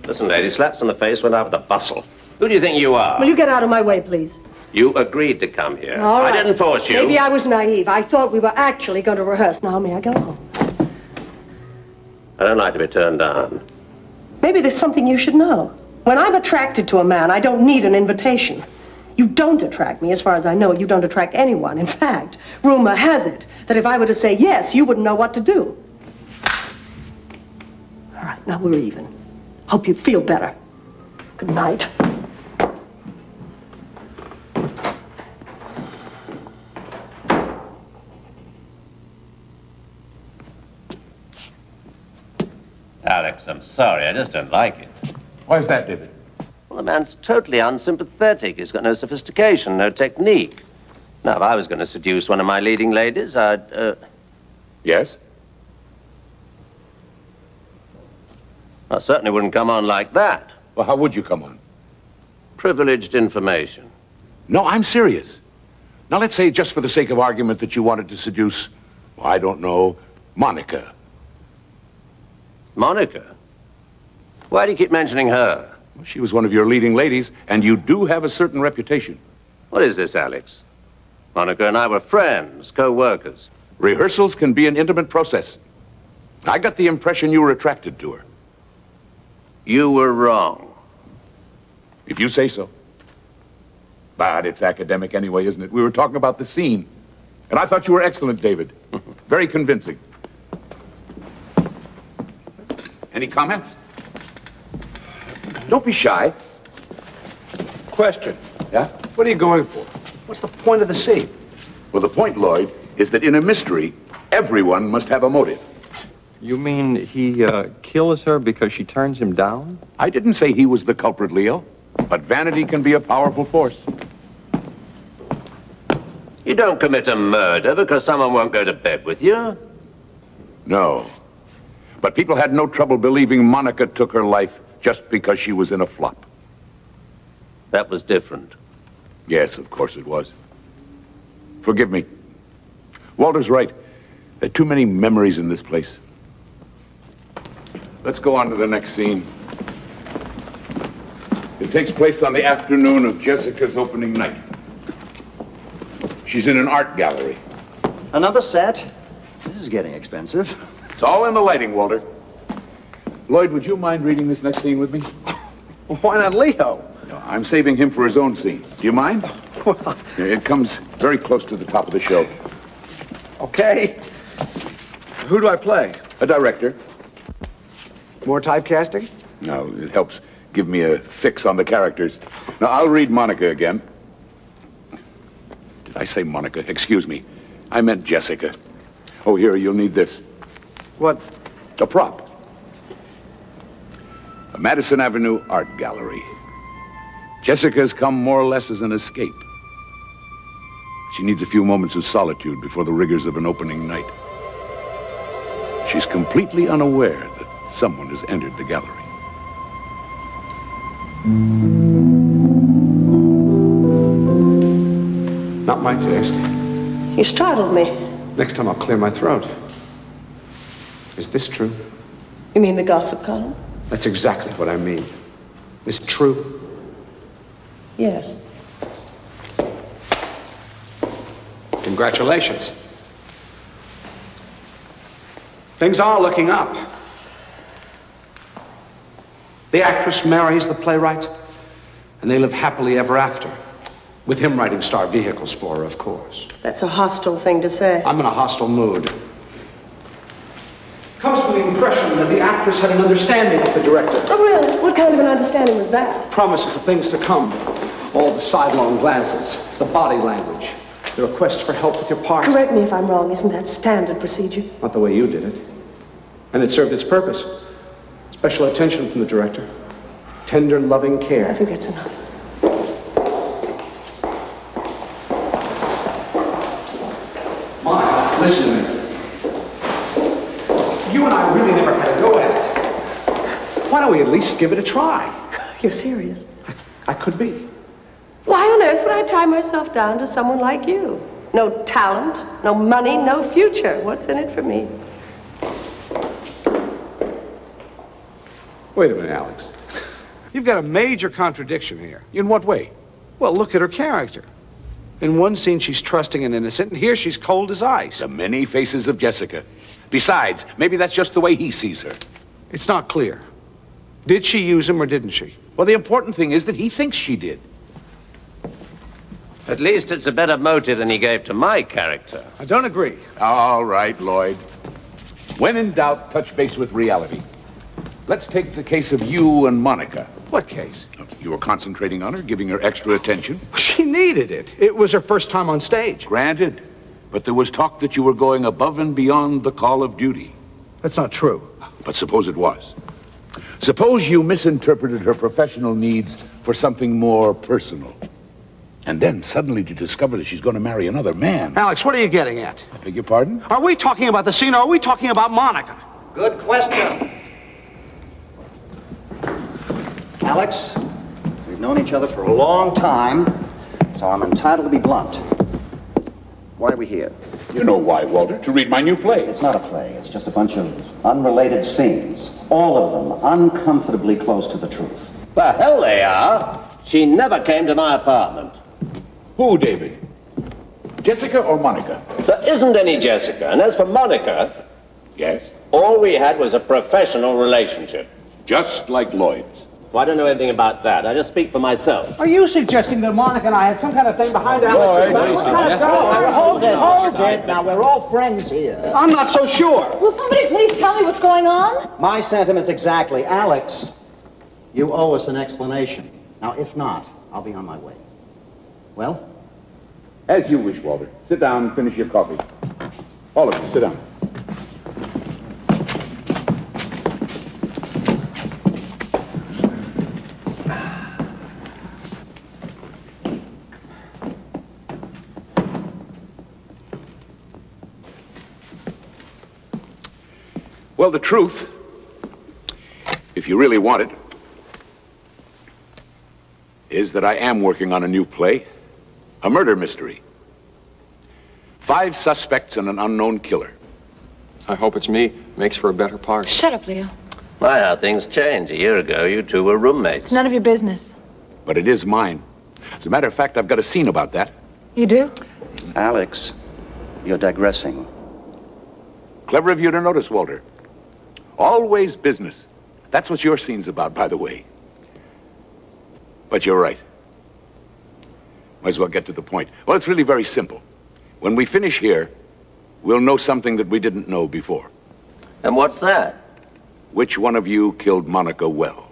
Listen, lady, slaps in the face went out with a bustle. Who do you think you are? Will you get out of my way, please? You agreed to come here. All right. I didn't force you. Maybe I was naive. I thought we were actually going to rehearse. Now, may I go home? I don't like to be turned down. Maybe there's something you should know. When I'm attracted to a man, I don't need an invitation. You don't attract me. As far as I know, you don't attract anyone. In fact, rumor has it that if I were to say yes, you wouldn't know what to do. All right, now we're even. Hope you feel better. Good night. Alex, I'm sorry. I just don't like it. Why is that, David? Well, the man's totally unsympathetic. He's got no sophistication, no technique. Now, if I was going to seduce one of my leading ladies, I'd, Yes? I certainly wouldn't come on like that. Well, how would you come on? Privileged information. No, I'm serious. Now, let's say, just for the sake of argument, that you wanted to seduce, well, I don't know, Monica. Monica? Why do you keep mentioning her? Well, she was one of your leading ladies, and you do have a certain reputation. What is this, Alex? Monica and I were friends, co-workers. Rehearsals can be an intimate process. I got the impression you were attracted to her. You were wrong. If you say so. But it's academic anyway, isn't it? We were talking about the scene. And I thought you were excellent, David. Very convincing. Any comments? Don't be shy. Question. Yeah? What are you going for? What's the point of the scene? Well, the point, Lloyd, is that in a mystery, everyone must have a motive. You mean he kills her because she turns him down? I didn't say he was the culprit, Leo. But vanity can be a powerful force. You don't commit a murder because someone won't go to bed with you. No. But people had no trouble believing Monica took her life just because she was in a flop. That was different. Yes, of course it was. Forgive me. Walter's right. There are too many memories in this place. Let's go on to the next scene. It takes place on the afternoon of Jessica's opening night. She's in an art gallery. Another set? This is getting expensive. It's all in the lighting, Walter. Lloyd, would you mind reading this next scene with me? Why not Leo? No, I'm saving him for his own scene. Do you mind? It comes very close to the top of the show. Okay. Who do I play? A director. More typecasting? No, it helps give me a fix on the characters. Now, I'll read Monica again. Did I say Monica? Excuse me. I meant Jessica. Oh, here, you'll need this. What? A prop. A Madison Avenue art gallery. Jessica's come more or less as an escape. She needs a few moments of solitude before the rigors of an opening night. She's completely unaware that someone has entered the gallery. Not my taste. You startled me. Next time I'll clear my throat. Is this true? You mean the gossip column? That's exactly what I mean. Is it true? Yes. Congratulations. Things are looking up. The actress marries the playwright, and they live happily ever after. With him writing star vehicles for her, of course. That's a hostile thing to say. I'm in a hostile mood. Comes from the impression that the actress had an understanding with the director. Oh, really? What kind of an understanding was that? Promises of things to come. All the sidelong glances, the body language, the requests for help with your part. Correct me if I'm wrong. Isn't that standard procedure? Not the way you did it. And it served its purpose. Special attention from the director. Tender, loving care. I think that's enough. Monica, listen to me. You and I really never had a go at it. Why don't we at least give it a try? You're serious? I could be. Why on earth would I tie myself down to someone like you? No talent, no money, no future. What's in it for me? Wait a minute, Alex. You've got a major contradiction here. In what way? Well, look at her character. In one scene, she's trusting and innocent, and here she's cold as ice. The many faces of Jessica. Besides, maybe that's just the way he sees her. It's not clear. Did she use him or didn't she? Well, the important thing is that he thinks she did. At least it's a better motive than he gave to my character. I don't agree. All right, Lloyd. When in doubt, touch base with reality. Let's take the case of you and Monica. What case? You were concentrating on her, giving her extra attention. She needed it. It was her first time on stage. Granted. But there was talk that you were going above and beyond the call of duty. That's not true. But suppose it was. Suppose you misinterpreted her professional needs for something more personal. And then suddenly you discover that she's going to marry another man. Alex, what are you getting at? I beg your pardon? Are we talking about the scene or are we talking about Monica? Good question. Alex, we've known each other for a long time, so I'm entitled to be blunt. Why are we here? You know why, Walter. To read my new play. It's not a play. It's just a bunch of unrelated scenes. All of them uncomfortably close to the truth. The hell they are. She never came to my apartment. Who, David? Jessica or Monica? There isn't any Jessica. And as for Monica... Yes? All we had was a professional relationship. Just like Lloyd's. Well, I don't know anything about that. I just speak for myself. Are you suggesting that Monica and I had some kind of thing behind our Lloyd, what are you Hold it. Now, we're all friends here. I'm not so sure. Will somebody please tell me what's going on? My sentiments exactly. Alex, you owe us an explanation. Now, if not, I'll be on my way. Well? As you wish, Walter. Sit down and finish your coffee. All of you, sit down. Well, the truth, if you really want it, is that I am working on a new play, a murder mystery. 5 suspects and an unknown killer. I hope it's me. Makes for a better part. Shut up, Leo. My, how things changed. A year ago, you two were roommates. It's none of your business. But it is mine. As a matter of fact, I've got a scene about that. You do? Alex, you're digressing. Clever of you to notice, Walter. Always business. That's what your scene's about, by the way. But you're right. Might as well get to the point. Well, it's really very simple. When we finish here, we'll know something that we didn't know before. And what's that? Which one of you killed Monica Wells?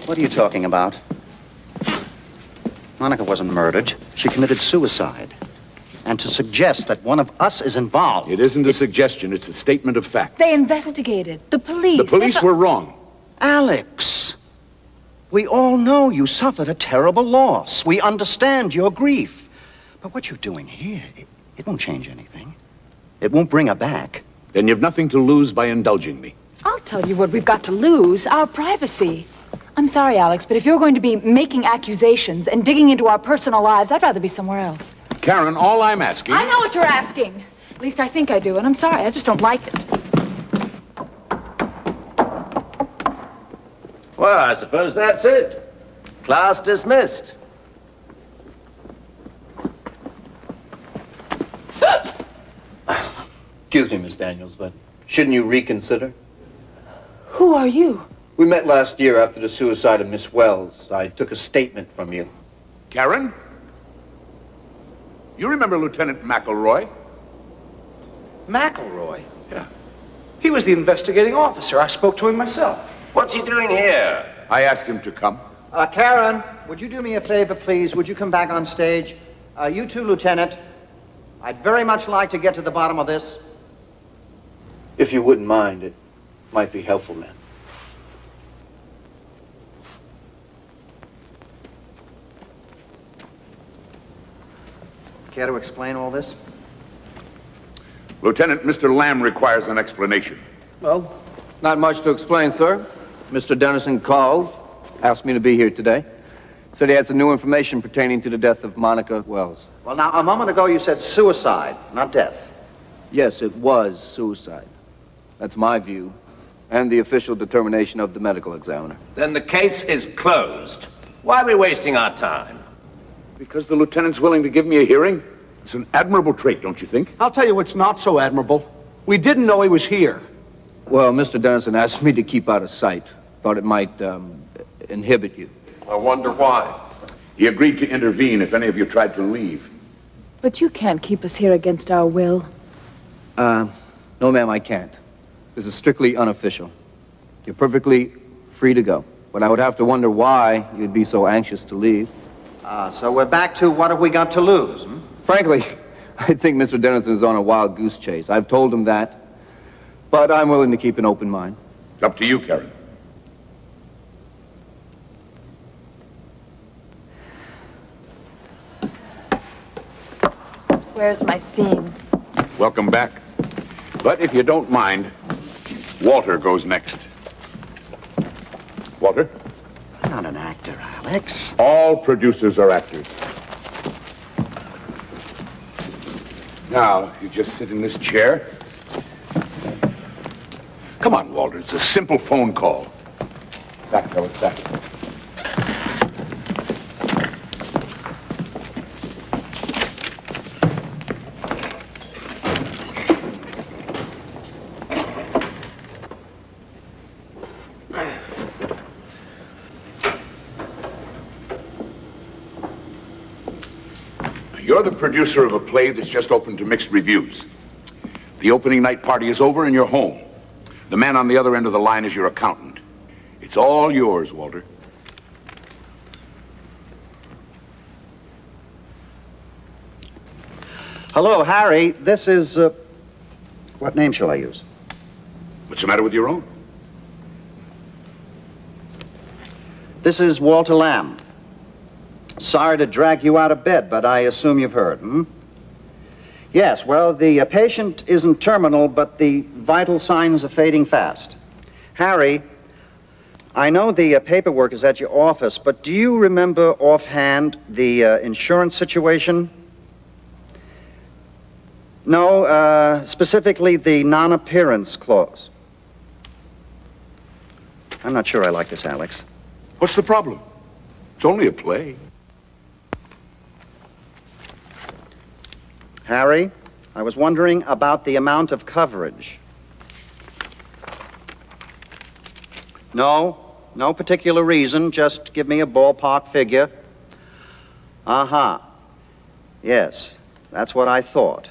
What are you talking about? Monica wasn't murdered. She committed suicide. And to suggest that one of us is involved... It isn't a suggestion, it's a statement of fact. They investigated. The police. The police were wrong. Alex, we all know you suffered a terrible loss. We understand your grief. But what you're doing here, it won't change anything. It won't bring her back. Then you've nothing to lose by indulging me. I'll tell you what we've got to lose, our privacy. I'm sorry, Alex, but if you're going to be making accusations and digging into our personal lives, I'd rather be somewhere else. Karen, all I'm asking... I know what you're asking. At least I think I do, and I'm sorry, I just don't like it. Well, I suppose that's it. Class dismissed. Excuse me, Miss Daniels, but shouldn't you reconsider? Who are you? We met last year after the suicide of Miss Wells. I took a statement from you. Karen? You remember Lieutenant McElroy? McElroy? Yeah. He was the investigating officer. I spoke to him myself. What's he doing here? I asked him to come. Karen, would you do me a favor, please? Would you come back on stage? You too, Lieutenant. I'd very much like to get to the bottom of this. If you wouldn't mind, it might be helpful, ma'am. Care to explain all this? Lieutenant, Mr. Lamb requires an explanation. Well, not much to explain, sir. Mr. Dennison called, asked me to be here today. Said he had some new information pertaining to the death of Monica Wells. Well, now, a moment ago you said suicide, not death. Yes, it was suicide. That's my view, and the official determination of the medical examiner. Then the case is closed. Why are we wasting our time? Because the lieutenant's willing to give me a hearing? It's an admirable trait, don't you think? I'll tell you what's not so admirable. We didn't know he was here. Well, Mr. Dennison asked me to keep out of sight. Thought it might inhibit you. I wonder why. He agreed to intervene if any of you tried to leave. But you can't keep us here against our will. No, ma'am, I can't. This is strictly unofficial. You're perfectly free to go. But I would have to wonder why you'd be so anxious to leave. So we're back to what have we got to lose, hmm? Frankly, I think Mr. Dennison is on a wild goose chase. I've told him that. But I'm willing to keep an open mind. It's up to you, Karen. Where's my scene? Welcome back. But if you don't mind, Walter goes next. Walter? I'm not an actor, Alex. All producers are actors. Now, you just sit in this chair. Come on, Walter. It's a simple phone call. Back, fellas, back. You're the producer of a play that's just opened to mixed reviews. The opening night party is over and you're home. The man on the other end of the line is your accountant. It's all yours, Walter. Hello, Harry. This is, what name shall I use? What's the matter with your own? This is Walter Lamb. Sorry to drag you out of bed, but I assume you've heard, hmm? Yes, well, the patient isn't terminal, but the vital signs are fading fast. Harry, I know the paperwork is at your office, but do you remember offhand the insurance situation? No, specifically the non-appearance clause. I'm not sure I like this, Alex. What's the problem? It's only a play. Harry, I was wondering about the amount of coverage. No particular reason, just give me a ballpark figure. Uh-huh. Yes, that's what I thought.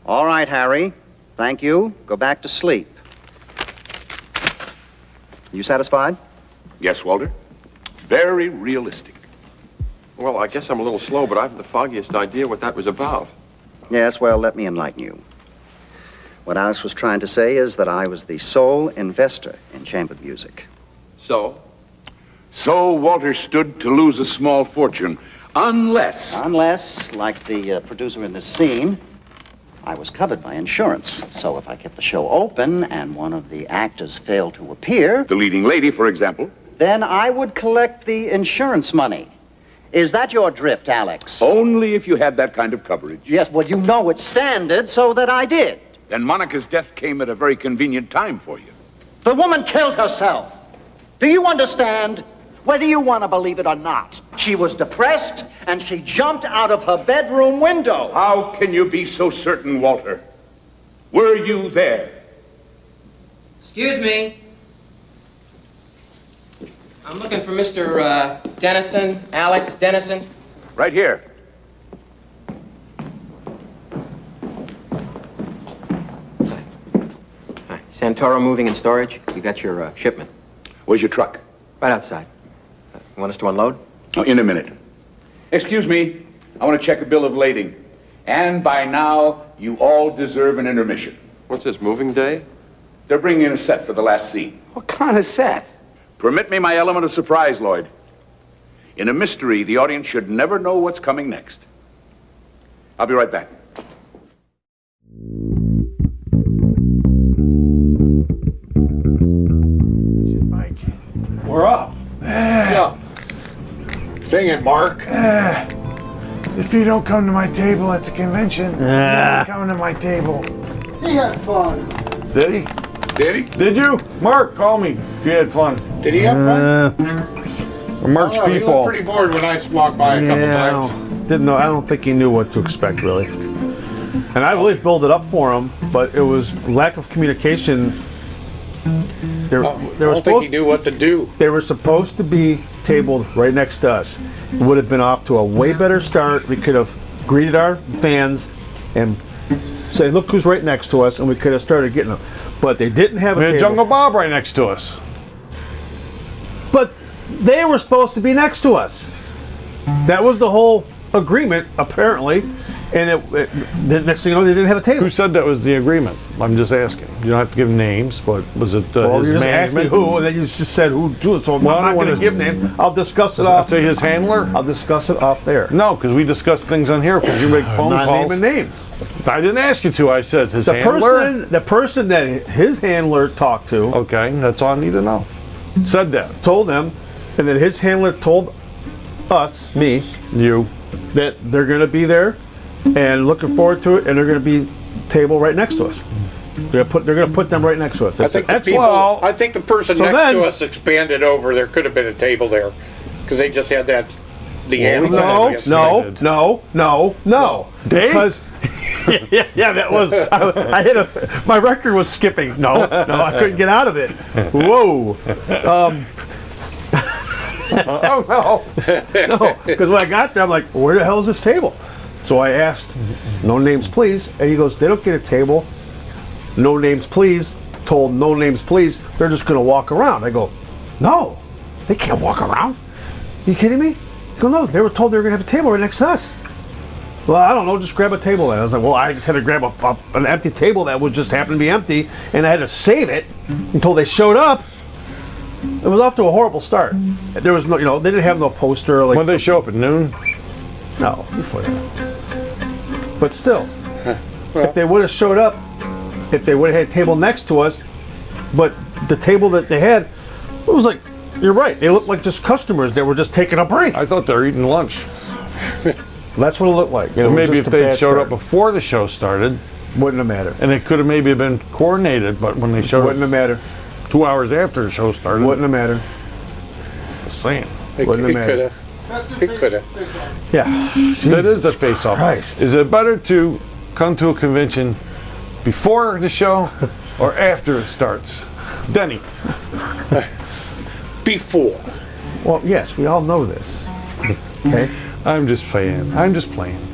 All right, Harry, thank you. Go back to sleep. You satisfied? Yes, Walter. Very realistic. Well, I guess I'm a little slow, but I haven't the foggiest idea what that was about. Yes, well, let me enlighten you. What Alice was trying to say is that I was the sole investor in chamber music. So? So Walter stood to lose a small fortune, unless, like the producer in this scene, I was covered by insurance. So if I kept the show open and one of the actors failed to appear... The leading lady, for example. Then I would collect the insurance money. Is that your drift, Alex? Only if you had that kind of coverage. Yes, well, you know it's standard, so that I did. Then Monica's death came at a very convenient time for you. The woman killed herself. Do you understand? Whether you want to believe it or not, she was depressed and she jumped out of her bedroom window. How can you be so certain, Walter? Were you there? Excuse me. I'm looking for Mr. Dennison, Alex Dennison. Right here. Hi. Santoro Moving and Storage. You got your shipment. Where's your truck? Right outside. You want us to unload? Oh, in a minute. Excuse me. I want to check a bill of lading. And by now, you all deserve an intermission. What's this, moving day? They're bringing in a set for the last scene. What kind of set? Permit me my element of surprise, Lloyd. In a mystery, the audience should never know what's coming next. I'll be right back. Mike. We're up. Yeah. Sing it, Mark. If you don't come to my table at the convention, you're not coming to my table. He had fun. Did he? Did he? Did you? Mark, call me if you had fun. Did he have fun? Mark's He people. looked pretty bored when I walked by a couple times. Didn't know. I don't think he knew what to expect really. And I really built it up for him, but it was lack of communication. I don't think he knew what to do. They were supposed to be tabled right next to us. It would have been off to a way better start. We could have greeted our fans and say, "Look who's right next to us," and we could have started getting them. But they didn't have a We had table. Jungle Bob right next to us. But they were supposed to be next to us. That was the whole agreement, apparently. And the next thing you know, they didn't have a table. Who said that was the agreement? I'm just asking. You don't have to give names, but was it Well, his you just asked me management? who, and then you just said who do it. So I'm not going to give names. I'll discuss it off. Say his handler? I'll discuss it off there. No, because we discuss things on here because you make phone I'm not calls. naming names. I didn't ask you to. I said his The handler. person that his handler talked to. Okay, that's all I need to know. Said that. Told them, and then his handler told us, me, you, that they're going to be there and looking forward to it, and they're going to be table right next to us. They're going to put them right next to us. I That's think the excellent. people. I think the person So next then- to us expanded over. There could have been a table there because they just had that. The animal. No. Dave? Because yeah, that was. I hit a. My record was skipping. No, I couldn't get out of it. Whoa. Oh No, because when I got there, I'm like, where the hell is this table? So I asked, no names, please. And he goes, they don't get a table. No names, please. Told no names, please. They're just going to walk around. I go, no, they can't walk around. You kidding me? I go, no, they were told they were going to have a table right next to us. Well, I don't know, just grab a table then. I was like, well, I just had to grab an empty table that would just happen to be empty, and I had to save it until they showed up. It was off to a horrible start. There was no, they didn't have no poster. Like, when did they show up at noon? No, before that. But still, if they would have showed up, if they would have had a table next to us, but the table that they had, it was like, you're right, they looked like just customers that were just taking a break. I thought they were eating lunch. That's what it looked like. Maybe if they showed up before the show started, wouldn't have mattered. And it could have maybe been coordinated, but when they showed wouldn't have mattered. 2 hours after the show started, Wouldn't have mattered. Just saying. Wouldn't have mattered. It could have. Yeah. That is the face-off. Christ. Is it better to come to a convention before the show or after it starts? Denny. Before. Well, yes, we all know this. Okay. I'm just playing. I'm just playing.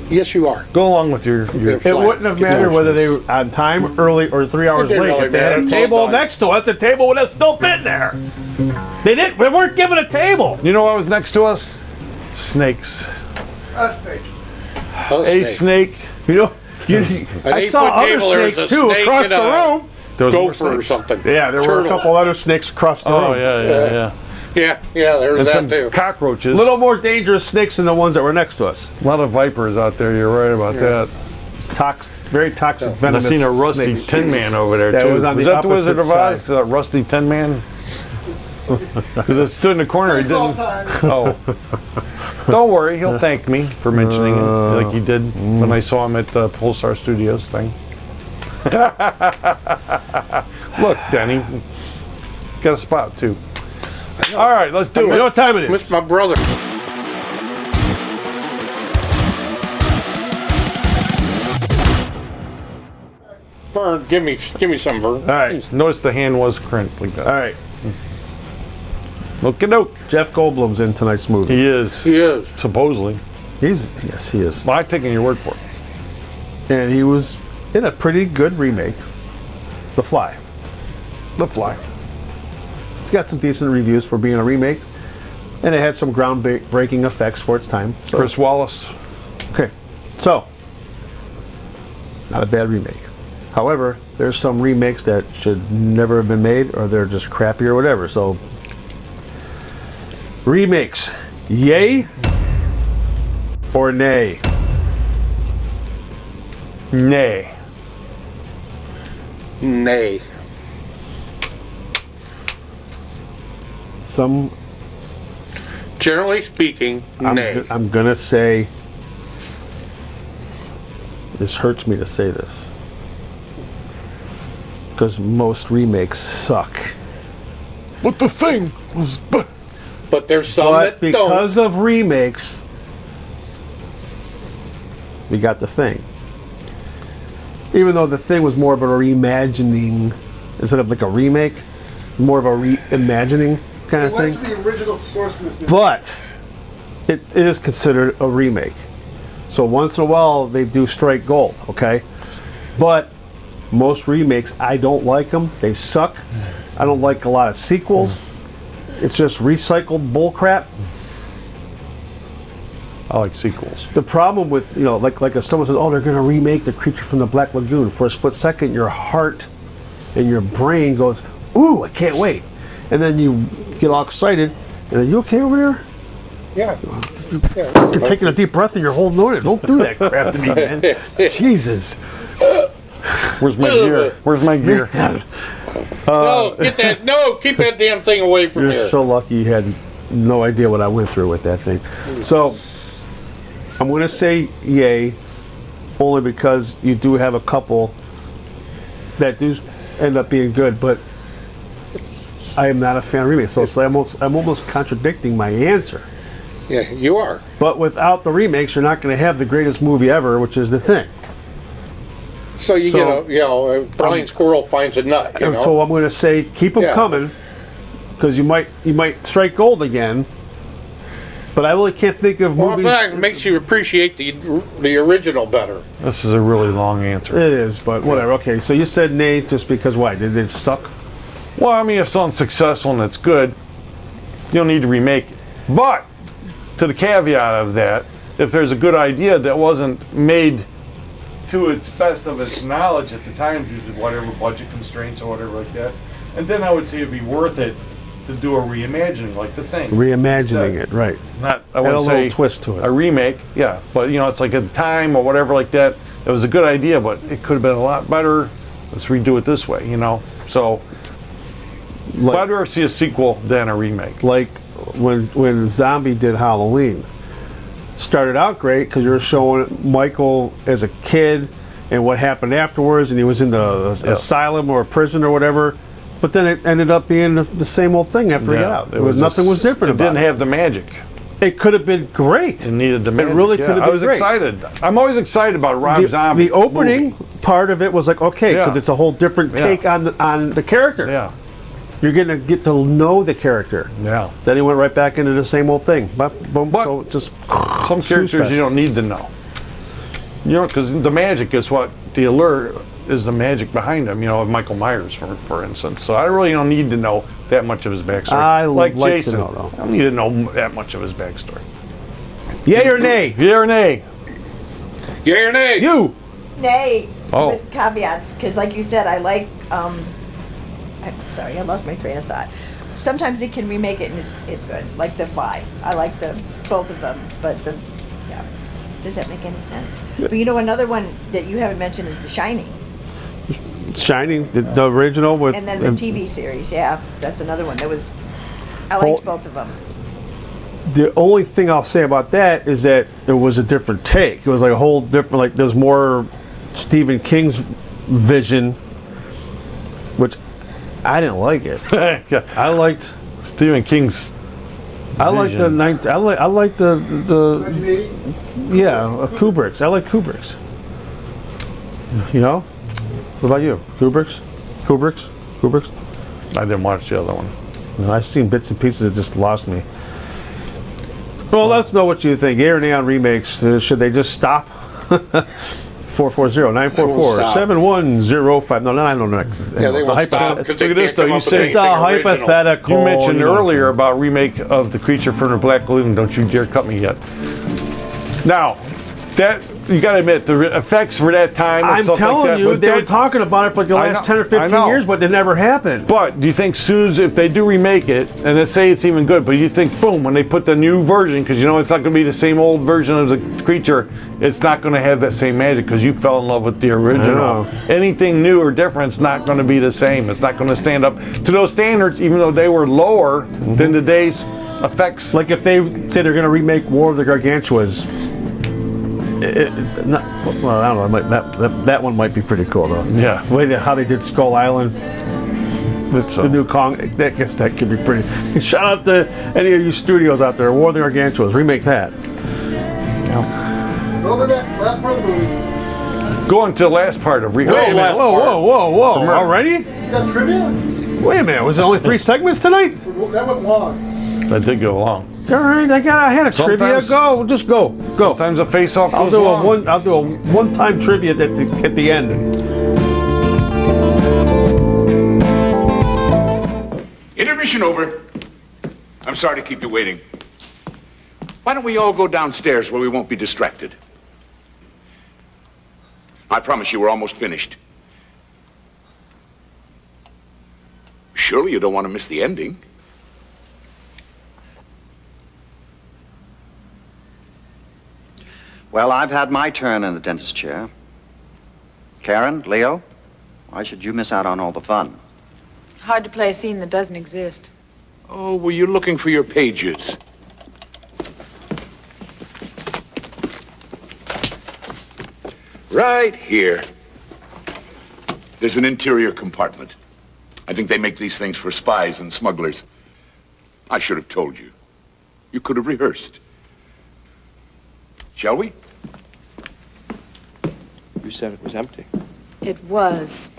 Yes, you are. Go along with your It wouldn't have mattered whether they were on time, early, or 3 hours didn't late. really If they had matter. a It's all table done. next to us, the table would have still been there. They weren't given a table. You know what was next to us? Snakes. A snake. A snake. You know, I saw other snakes too across the room. There was more Gopher or snakes. something. Yeah, there were a Turtle. couple other snakes across the room. Oh yeah. Yeah, there was And some that too. cockroaches. A little more dangerous snakes than the ones that were next to us. A lot of vipers out there. You're right about that. Very toxic, And I venomous. seen a rusty snakes. Tin Man over there That too. was on the that the Wizard of opposite Oz? That rusty Tin Man? Because it stood in the corner. He didn't. Oh, don't worry. He'll thank me for mentioning it, like he did when I saw him at the Pulsar Studios thing. Look, Denny, got a spot too. All right, let's do it. You know what time it is? With my brother. Vern, give me some, Vern. All right. Notice the hand was crinkly. All right. Okie doke. Jeff Goldblum's in tonight's movie. He is. He is. Supposedly. Yes, he is. Well, I'm taking your word for it. And he was in a pretty good remake, The Fly. The Fly. It's got some decent reviews for being a remake, and it had some groundbreaking effects for its time. So- Chris Wallace. Okay, so not a bad remake. However, there's some remakes that should never have been made, or they're just crappy or whatever. So remakes, yay or nay? Nay. Nay. Some. Generally speaking, nay. I'm gonna say. This hurts me to say this, because most remakes suck. But the thing was, But there's some But that don't. because of remakes, we got The Thing. Even though The Thing was more of a reimagining instead of like a remake, more of a reimagining kind of It went thing. to the original source material. But it is considered a remake. So once in a while they do strike gold, okay? But most remakes, I don't like them. They suck. I don't like a lot of sequels. It's just recycled bullcrap. I like sequels. The problem with, like if someone says, oh, they're going to remake The Creature from the Black Lagoon, for a split second, your heart and your brain goes, ooh, I can't wait. And then you get all excited, and are you okay over there? Yeah. You're taking a deep breath and you're holding on it. Don't do that crap to me, man. Jesus. Where's my gear? Where's my gear? No, get that. No, keep that damn thing away from You're here. so lucky you had no idea what I went through with that thing. So, I'm going to say yay, only because you do have a couple that do end up being good, but I am not a fan of remakes. So I'm almost contradicting my answer. Yeah, you are. But without the remakes, you're not going to have the greatest movie ever, which is The Thing. So you get a blind squirrel finds a nut. You And know? so I'm going to say keep them coming, because you might strike gold again. But I really can't think of movies. Well, that makes you appreciate the original better. This is a really long answer. It is, but whatever. Okay, so you said nay just because why? Did it suck? Well, I mean, if something's successful and it's good, you don't need to remake it. But to the caveat of that, if there's a good idea that wasn't made to its best of its knowledge at the time due to whatever budget constraints or whatever like that, and then I would say it'd be worth it to do a reimagining like The Thing. Reimagining it, right? Not, I Add wouldn't a say little twist to it. a remake, yeah. But it's like at the time or whatever like that, it was a good idea, but it could have been a lot better. Let's redo it this way, So, but I'd rather see a sequel than a remake. Like when Zombie did Halloween. Started out great because you were showing Michael as a kid and what happened afterwards, and he was in the asylum or prison or whatever. But then it ended up being the same old thing after he got out. Nothing was different about it. It didn't have the magic. It could have been great. It needed the magic. It really could have been I was great. excited. I'm always excited about Rob Zombie. The opening part of it was like, okay, because Yeah. it's a whole different take on the character. Yeah. You're going to get to know the character. Yeah. Then he went right back into the same old thing. But so just some characters you don't need to know. Because the magic is what the allure is, the magic behind him. Michael Myers, for instance. So I really don't need to know that much of his backstory. I like like Jason. to know, though. I don't need to know that much of his backstory. Yay or nay? Yay or nay? Yay or nay? You. Nay, Oh. with caveats, because like you said, I like, I'm sorry, I lost my train of thought. Sometimes they can remake it and it's good, like The Fly. I like both of them, but yeah. Does that make any sense? But another one that you haven't mentioned is The Shining. Shining, the original with. And then the TV series, yeah, that's another one. I liked both of them. The only thing I'll say about that is that it was a different take. It was like a whole different, like there's more Stephen King's vision, which I didn't like it. I liked Stephen King's. I like the I like the Kubrick's. I like Kubrick's. What about you? Kubrick's. I didn't watch the other one. No, I've seen bits and pieces that just lost me. Well, let's know what you think. Yay or nay on remakes? Should they just stop? 440-944-7105. No, I don't know. Yeah, they won't stop because they Look at this, can't though. come You up with said it's a anything original. hypothetical. You mentioned know. earlier about remake of The Creature from the Black Lagoon. Don't you dare cut me yet. Now, that you got to admit the effects for that time. And I'm stuff telling like that, you, but they were talking about it for like the last 10 or 15 years, but it never happened. But do you think, Suze, if they do remake it, and let's say it's even good, but you think, boom, when they put the new version, because it's not going to be the same old version of The Creature, it's not going to have that same magic because you fell in love with the original. Anything new or different is not going to be the same. It's not going to stand up to those standards, even though they were lower than today's effects. Like if they say they're going to remake War of the Gargantuas. I don't know. That one might be pretty cool, though. Yeah. The way how they did Skull Island with the new Kong, I guess that could be pretty. Shout out to any of you studios out there. War of the Gargantuas, remake that. Go to the last part of the movie. Going to the last part of rehearsal. Whoa! Already? You got trivia? Wait a minute. Was it only 3 segments tonight? That went long. That did go long. All right, I had a trivia. Just go. Sometimes a face-off goes long. I'll do a one-time trivia at the end. Intermission over. I'm sorry to keep you waiting. Why don't we all go downstairs where we won't be distracted? I promise you we're almost finished. Surely you don't want to miss the ending. Well, I've had my turn in the dentist chair. Karen, Leo, why should you miss out on all the fun? Hard to play a scene that doesn't exist. Oh, were you looking for your pages? Right here. There's an interior compartment. I think they make these things for spies and smugglers. I should have told you. You could have rehearsed. Shall we? You said it was empty. It was.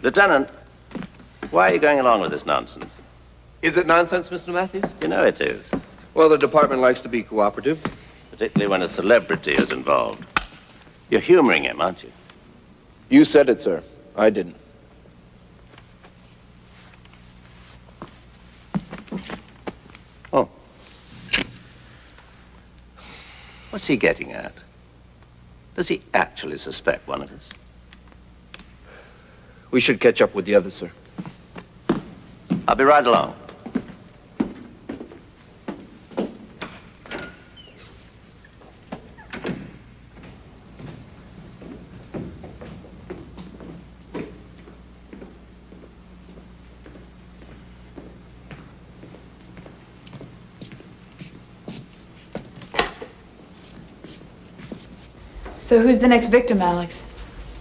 Lieutenant, why are you going along with this nonsense? Is it nonsense, Mr. Matthews? You know it is. Well, the department likes to be cooperative. Particularly when a celebrity is involved. You're humoring him, aren't you? You said it, sir. I didn't. Oh. What's he getting at? Does he actually suspect one of us? We should catch up with the others, sir. I'll be right along. So who's the next victim, Alex?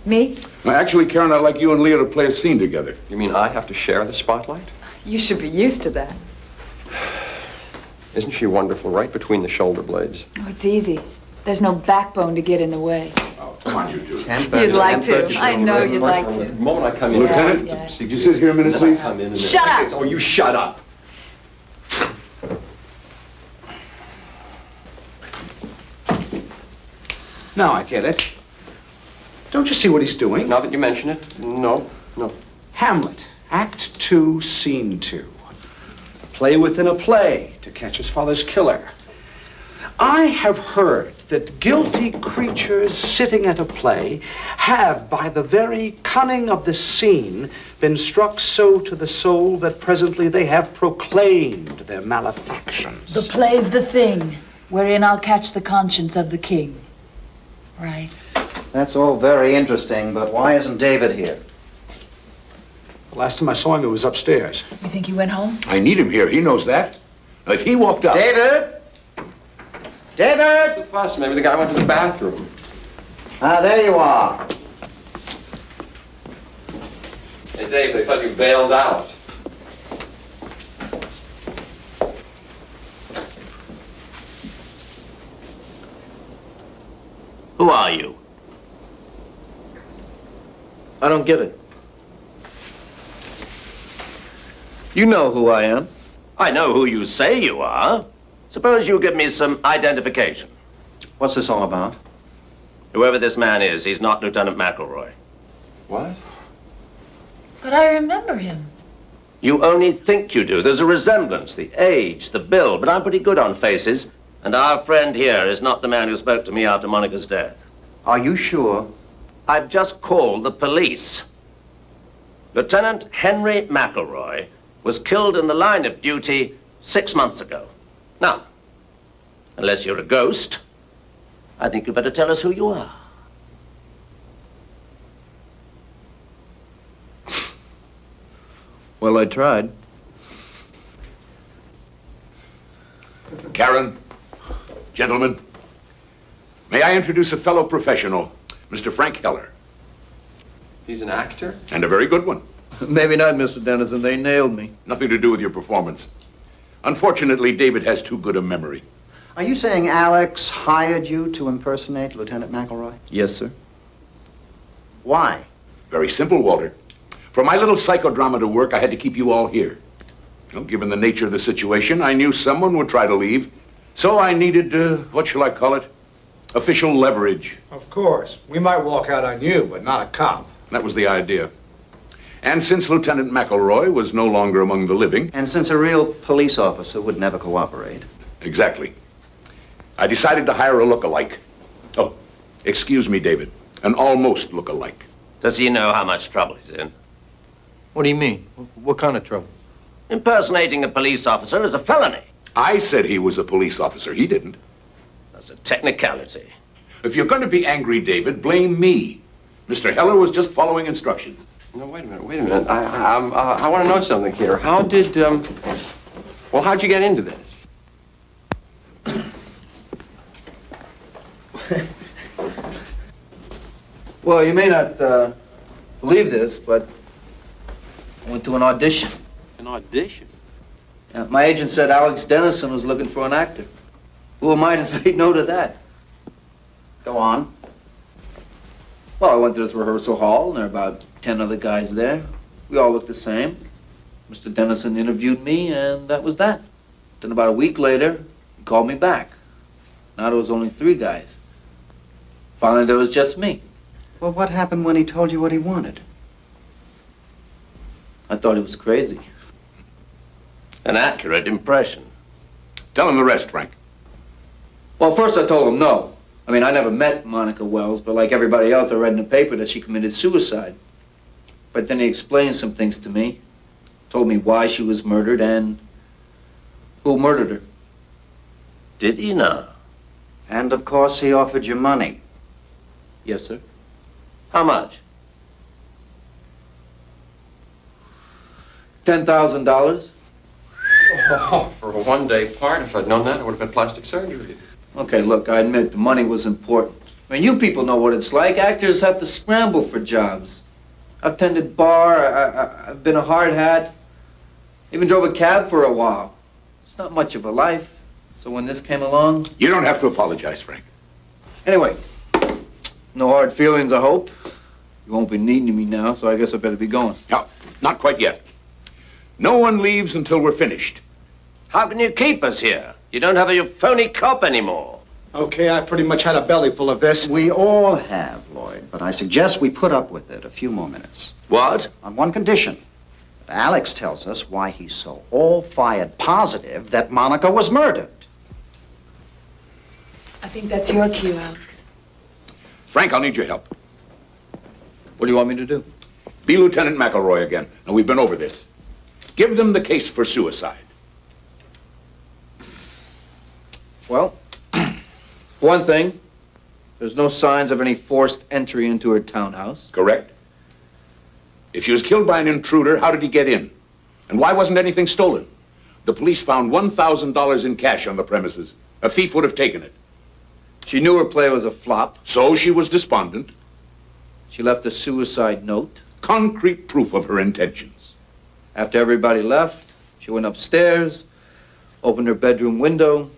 Me? Well, actually, Karen, I'd like you and Leo to play a scene together. You mean I have to share the spotlight? You should be used to that. Isn't she wonderful right between the shoulder blades? Oh, it's easy. There's no backbone to get in the way. Oh, come on, you two. You'd like to. I know you'd like to. The moment I come in... Lieutenant, Yeah. could you sit here a minute, please? Shut up! Oh, you shut up. Now I get it. Don't you see what he's doing? Now that you mention it, no. Hamlet, Act 2, Scene 2. A play within a play to catch his father's killer. I have heard that guilty creatures sitting at a play have, by the very cunning of the scene, been struck so to the soul that presently they have proclaimed their malefactions. The play's the thing, wherein I'll catch the conscience of the king. Right. That's all very interesting, but why isn't David here? The last time I saw him, he was upstairs. You think he went home? I need him here. He knows that. Now, if he walked up... David? David? The fuss. Maybe the guy went to the bathroom. Ah, there you are. Hey, Dave, they thought you bailed out. Who are you? I don't get it. You know who I am. I know who you say you are. Suppose you give me some identification. What's this all about? Whoever this man is, he's not Lieutenant McElroy. What? But I remember him. You only think you do. There's a resemblance, the age, the build, but I'm pretty good on faces. And our friend here is not the man who spoke to me after Monica's death. Are you sure? I've just called the police. Lieutenant Henry McElroy was killed in the line of duty 6 months ago. Now, unless you're a ghost, I think you better tell us who you are. Well, I tried. Karen, gentlemen, may I introduce a fellow professional, Mr. Frank Heller. He's an actor? And a very good one. Maybe not, Mr. Dennison. They nailed me. Nothing to do with your performance. Unfortunately, David has too good a memory. Are you saying Alex hired you to impersonate Lieutenant McElroy? Yes, sir. Why? Very simple, Walter. For my little psychodrama to work, I had to keep you all here. Well, given the nature of the situation, I knew someone would try to leave. So I needed, what shall I call it? Official leverage. Of course. We might walk out on you, but not a cop. That was the idea. And since Lieutenant McElroy was no longer among the living... And since a real police officer would never cooperate. Exactly. I decided to hire a look-alike. Oh, excuse me, David. An almost look-alike. Does he know how much trouble he's in? What do you mean? What kind of trouble? Impersonating a police officer is a felony. I said he was a police officer. He didn't. That's a technicality. If you're going to be angry, David, blame me. Mr. Heller was just following instructions. No, wait a minute. I want to know something here. How'd you get into this? Well, you may not believe this, but I went to an audition. An audition? Yeah, my agent said Alex Dennison was looking for an actor. Who am I to say no to that? Go on. Well, I went to this rehearsal hall, and there were about 10 other guys there. We all looked the same. Mr. Dennison interviewed me, and that was that. Then about a week later, he called me back. Now there was only 3 guys. Finally, there was just me. Well, what happened when he told you what he wanted? I thought he was crazy. An accurate impression. Tell him the rest, Frank. Well, first I told him no. I mean, I never met Monica Wells, but like everybody else, I read in the paper that she committed suicide. But then he explained some things to me, told me why she was murdered and who murdered her. Did he now? And of course he offered you money. Yes, sir. How much? $10,000. Oh, for a one-day part, if I'd known that, it would have been plastic surgery. Okay, look, I admit the money was important. I mean, you people know what it's like. Actors have to scramble for jobs. I've tended bar, I've been a hard hat, even drove a cab for a while. It's not much of a life. So when this came along... You don't have to apologize, Frank. Anyway, no hard feelings, I hope. You won't be needing me now, so I guess I better be going. No, not quite yet. No one leaves until we're finished. How can you keep us here? You don't have a phony cop anymore. Okay, I pretty much had a belly full of this. We all have, Lloyd, but I suggest we put up with it a few more minutes. What? On one condition. That Alex tells us why he's so all-fired positive that Monica was murdered. I think that's your cue, Alex. Frank, I'll need your help. What do you want me to do? Be Lieutenant McElroy again, and we've been over this. Give them the case for suicide. Well, one thing, there's no signs of any forced entry into her townhouse. Correct. If she was killed by an intruder, how did he get in? And why wasn't anything stolen? The police found $1,000 in cash on the premises. A thief would have taken it. She knew her play was a flop. So she was despondent. She left a suicide note. Concrete proof of her intentions. After everybody left, she went upstairs, opened her bedroom window,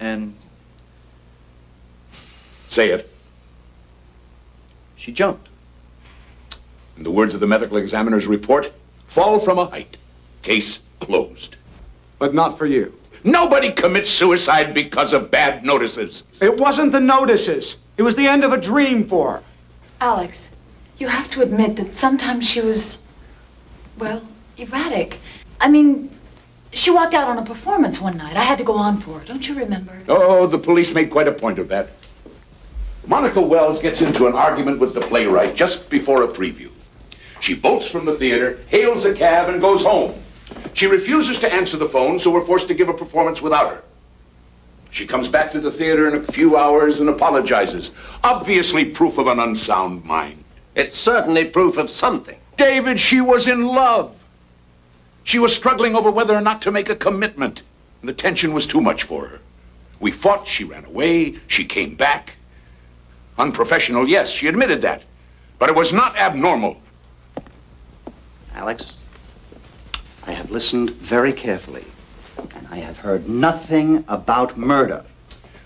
and... Say it. She jumped. In the words of the medical examiner's report, fall from a height. Case closed. But not for you. Nobody commits suicide because of bad notices. It wasn't the notices. It was the end of a dream for her. Alex, you have to admit that sometimes she was, well, erratic. I mean, she walked out on a performance one night. I had to go on for her. Don't you remember? Oh, the police made quite a point of that. Monica Wells gets into an argument with the playwright just before a preview. She bolts from the theater, hails a cab, and goes home. She refuses to answer the phone, so we're forced to give a performance without her. She comes back to the theater in a few hours and apologizes. Obviously proof of an unsound mind. It's certainly proof of something. David, she was in love. She was struggling over whether or not to make a commitment. And the tension was too much for her. We fought, she ran away, she came back. Unprofessional, yes, she admitted that. But it was not abnormal. Alex, I have listened very carefully, and I have heard nothing about murder.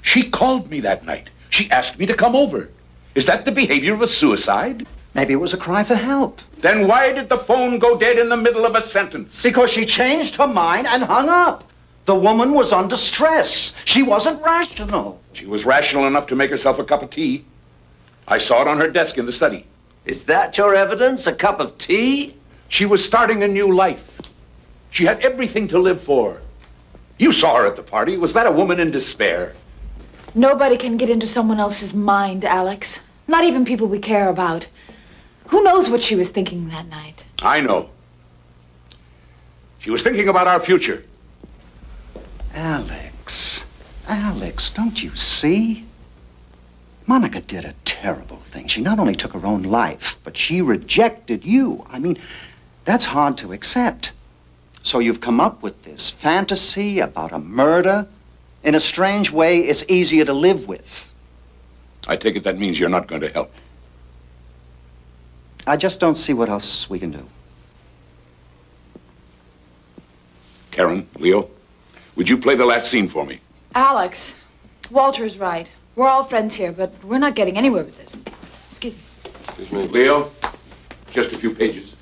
She called me that night. She asked me to come over. Is that the behavior of a suicide? Maybe it was a cry for help. Then why did the phone go dead in the middle of a sentence? Because she changed her mind and hung up. The woman was under stress. She wasn't rational. She was rational enough to make herself a cup of tea. I saw it on her desk in the study. Is that your evidence? A cup of tea? She was starting a new life. She had everything to live for. You saw her at the party. Was that a woman in despair? Nobody can get into someone else's mind, Alex. Not even people we care about. Who knows what she was thinking that night? I know. She was thinking about our future. Alex, don't you see? Monica did a terrible thing. She not only took her own life, but she rejected you. I mean, that's hard to accept. So you've come up with this fantasy about a murder. In a strange way, it's easier to live with. I take it that means you're not going to help. I just don't see what else we can do. Karen, Leo, would you play the last scene for me? Alex, Walter's right. We're all friends here, but we're not getting anywhere with this. Excuse me. Excuse me. Leo, just a few pages.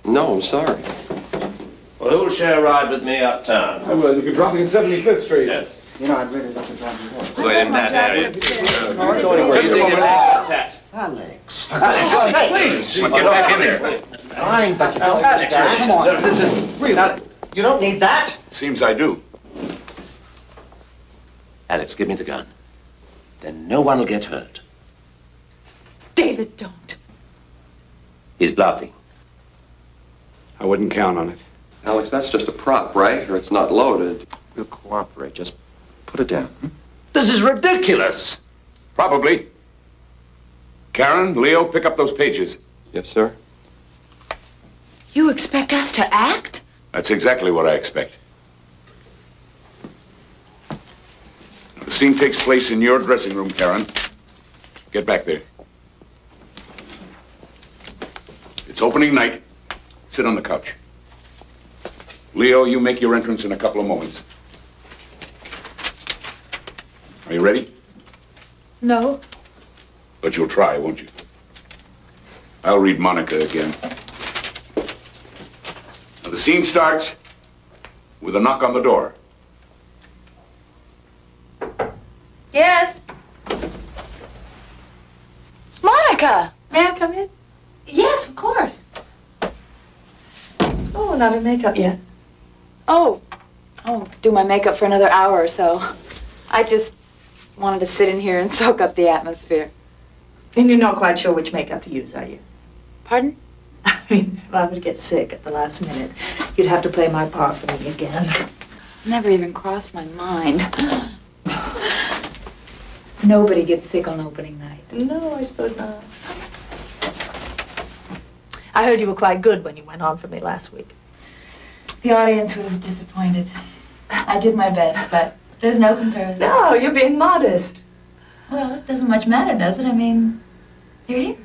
No, I'm sorry. Well, who'll share a ride with me uptown? I will. You can drop me in 75th Street. Yes. You know, I'd really love to drive you home. Well, in that area. Just a moment. Alex. Please. Get back in there. Fine, but you don't need that. Come on. This is Really? You don't need that? Seems I do. Alex, give me the gun. Then no one will get hurt. David, don't. He's bluffing. I wouldn't count on it. Alex, that's just a prop, right? Or it's not loaded. We'll cooperate. Just put it down. This is ridiculous. Probably. Karen, Leo, pick up those pages. Yes, sir. You expect us to act? That's exactly what I expect. The scene takes place in your dressing room, Karen. Get back there. It's opening night. Sit on the couch. Leo, you make your entrance in a couple of moments. Are you ready? No. But you'll try, won't you? I'll read Monica again. Now, the scene starts with a knock on the door. Yes. Monica! May I come in? Yes, of course. Oh, not in makeup yet. Oh, do my makeup for another hour or so. I just wanted to sit in here and soak up the atmosphere. And you're not quite sure which makeup to use, are you? Pardon? I mean, if I were to get sick at the last minute, you'd have to play my part for me again. Never even crossed my mind. Nobody gets sick on opening night. No, I suppose not. I heard you were quite good when you went on for me last week. The audience was disappointed. I did my best, but there's no comparison. No, you're being modest. Well, it doesn't much matter, does it? I mean, you're here.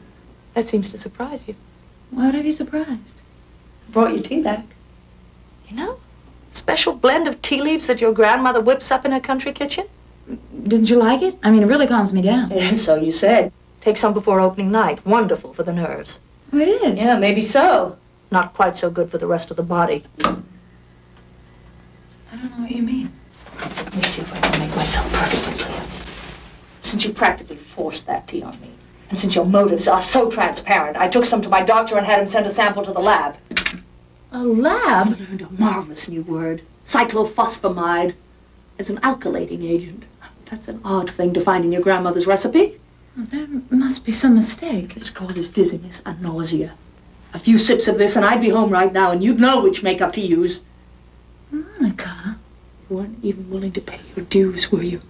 That seems to surprise you. Why would I be surprised? I brought your tea back. You know, special blend of tea leaves that your grandmother whips up in her country kitchen. Didn't you like it? I mean, it really calms me down. Yeah, so you said. Take some before opening night. Wonderful for the nerves. Oh, it is? Yeah, maybe so. Not quite so good for the rest of the body. I don't know what you mean. Let me see if I can make myself perfectly clear. Since you practically forced that tea on me, and since your motives are so transparent, I took some to my doctor and had him send a sample to the lab. A lab? I learned a marvelous new word. Cyclophosphamide. It's an alkylating agent. That's an odd thing to find in your grandmother's recipe. Well, there must be some mistake. This causes dizziness and nausea. A few sips of this and I'd be home right now and you'd know which makeup to use. Monica. You weren't even willing to pay your dues, were you?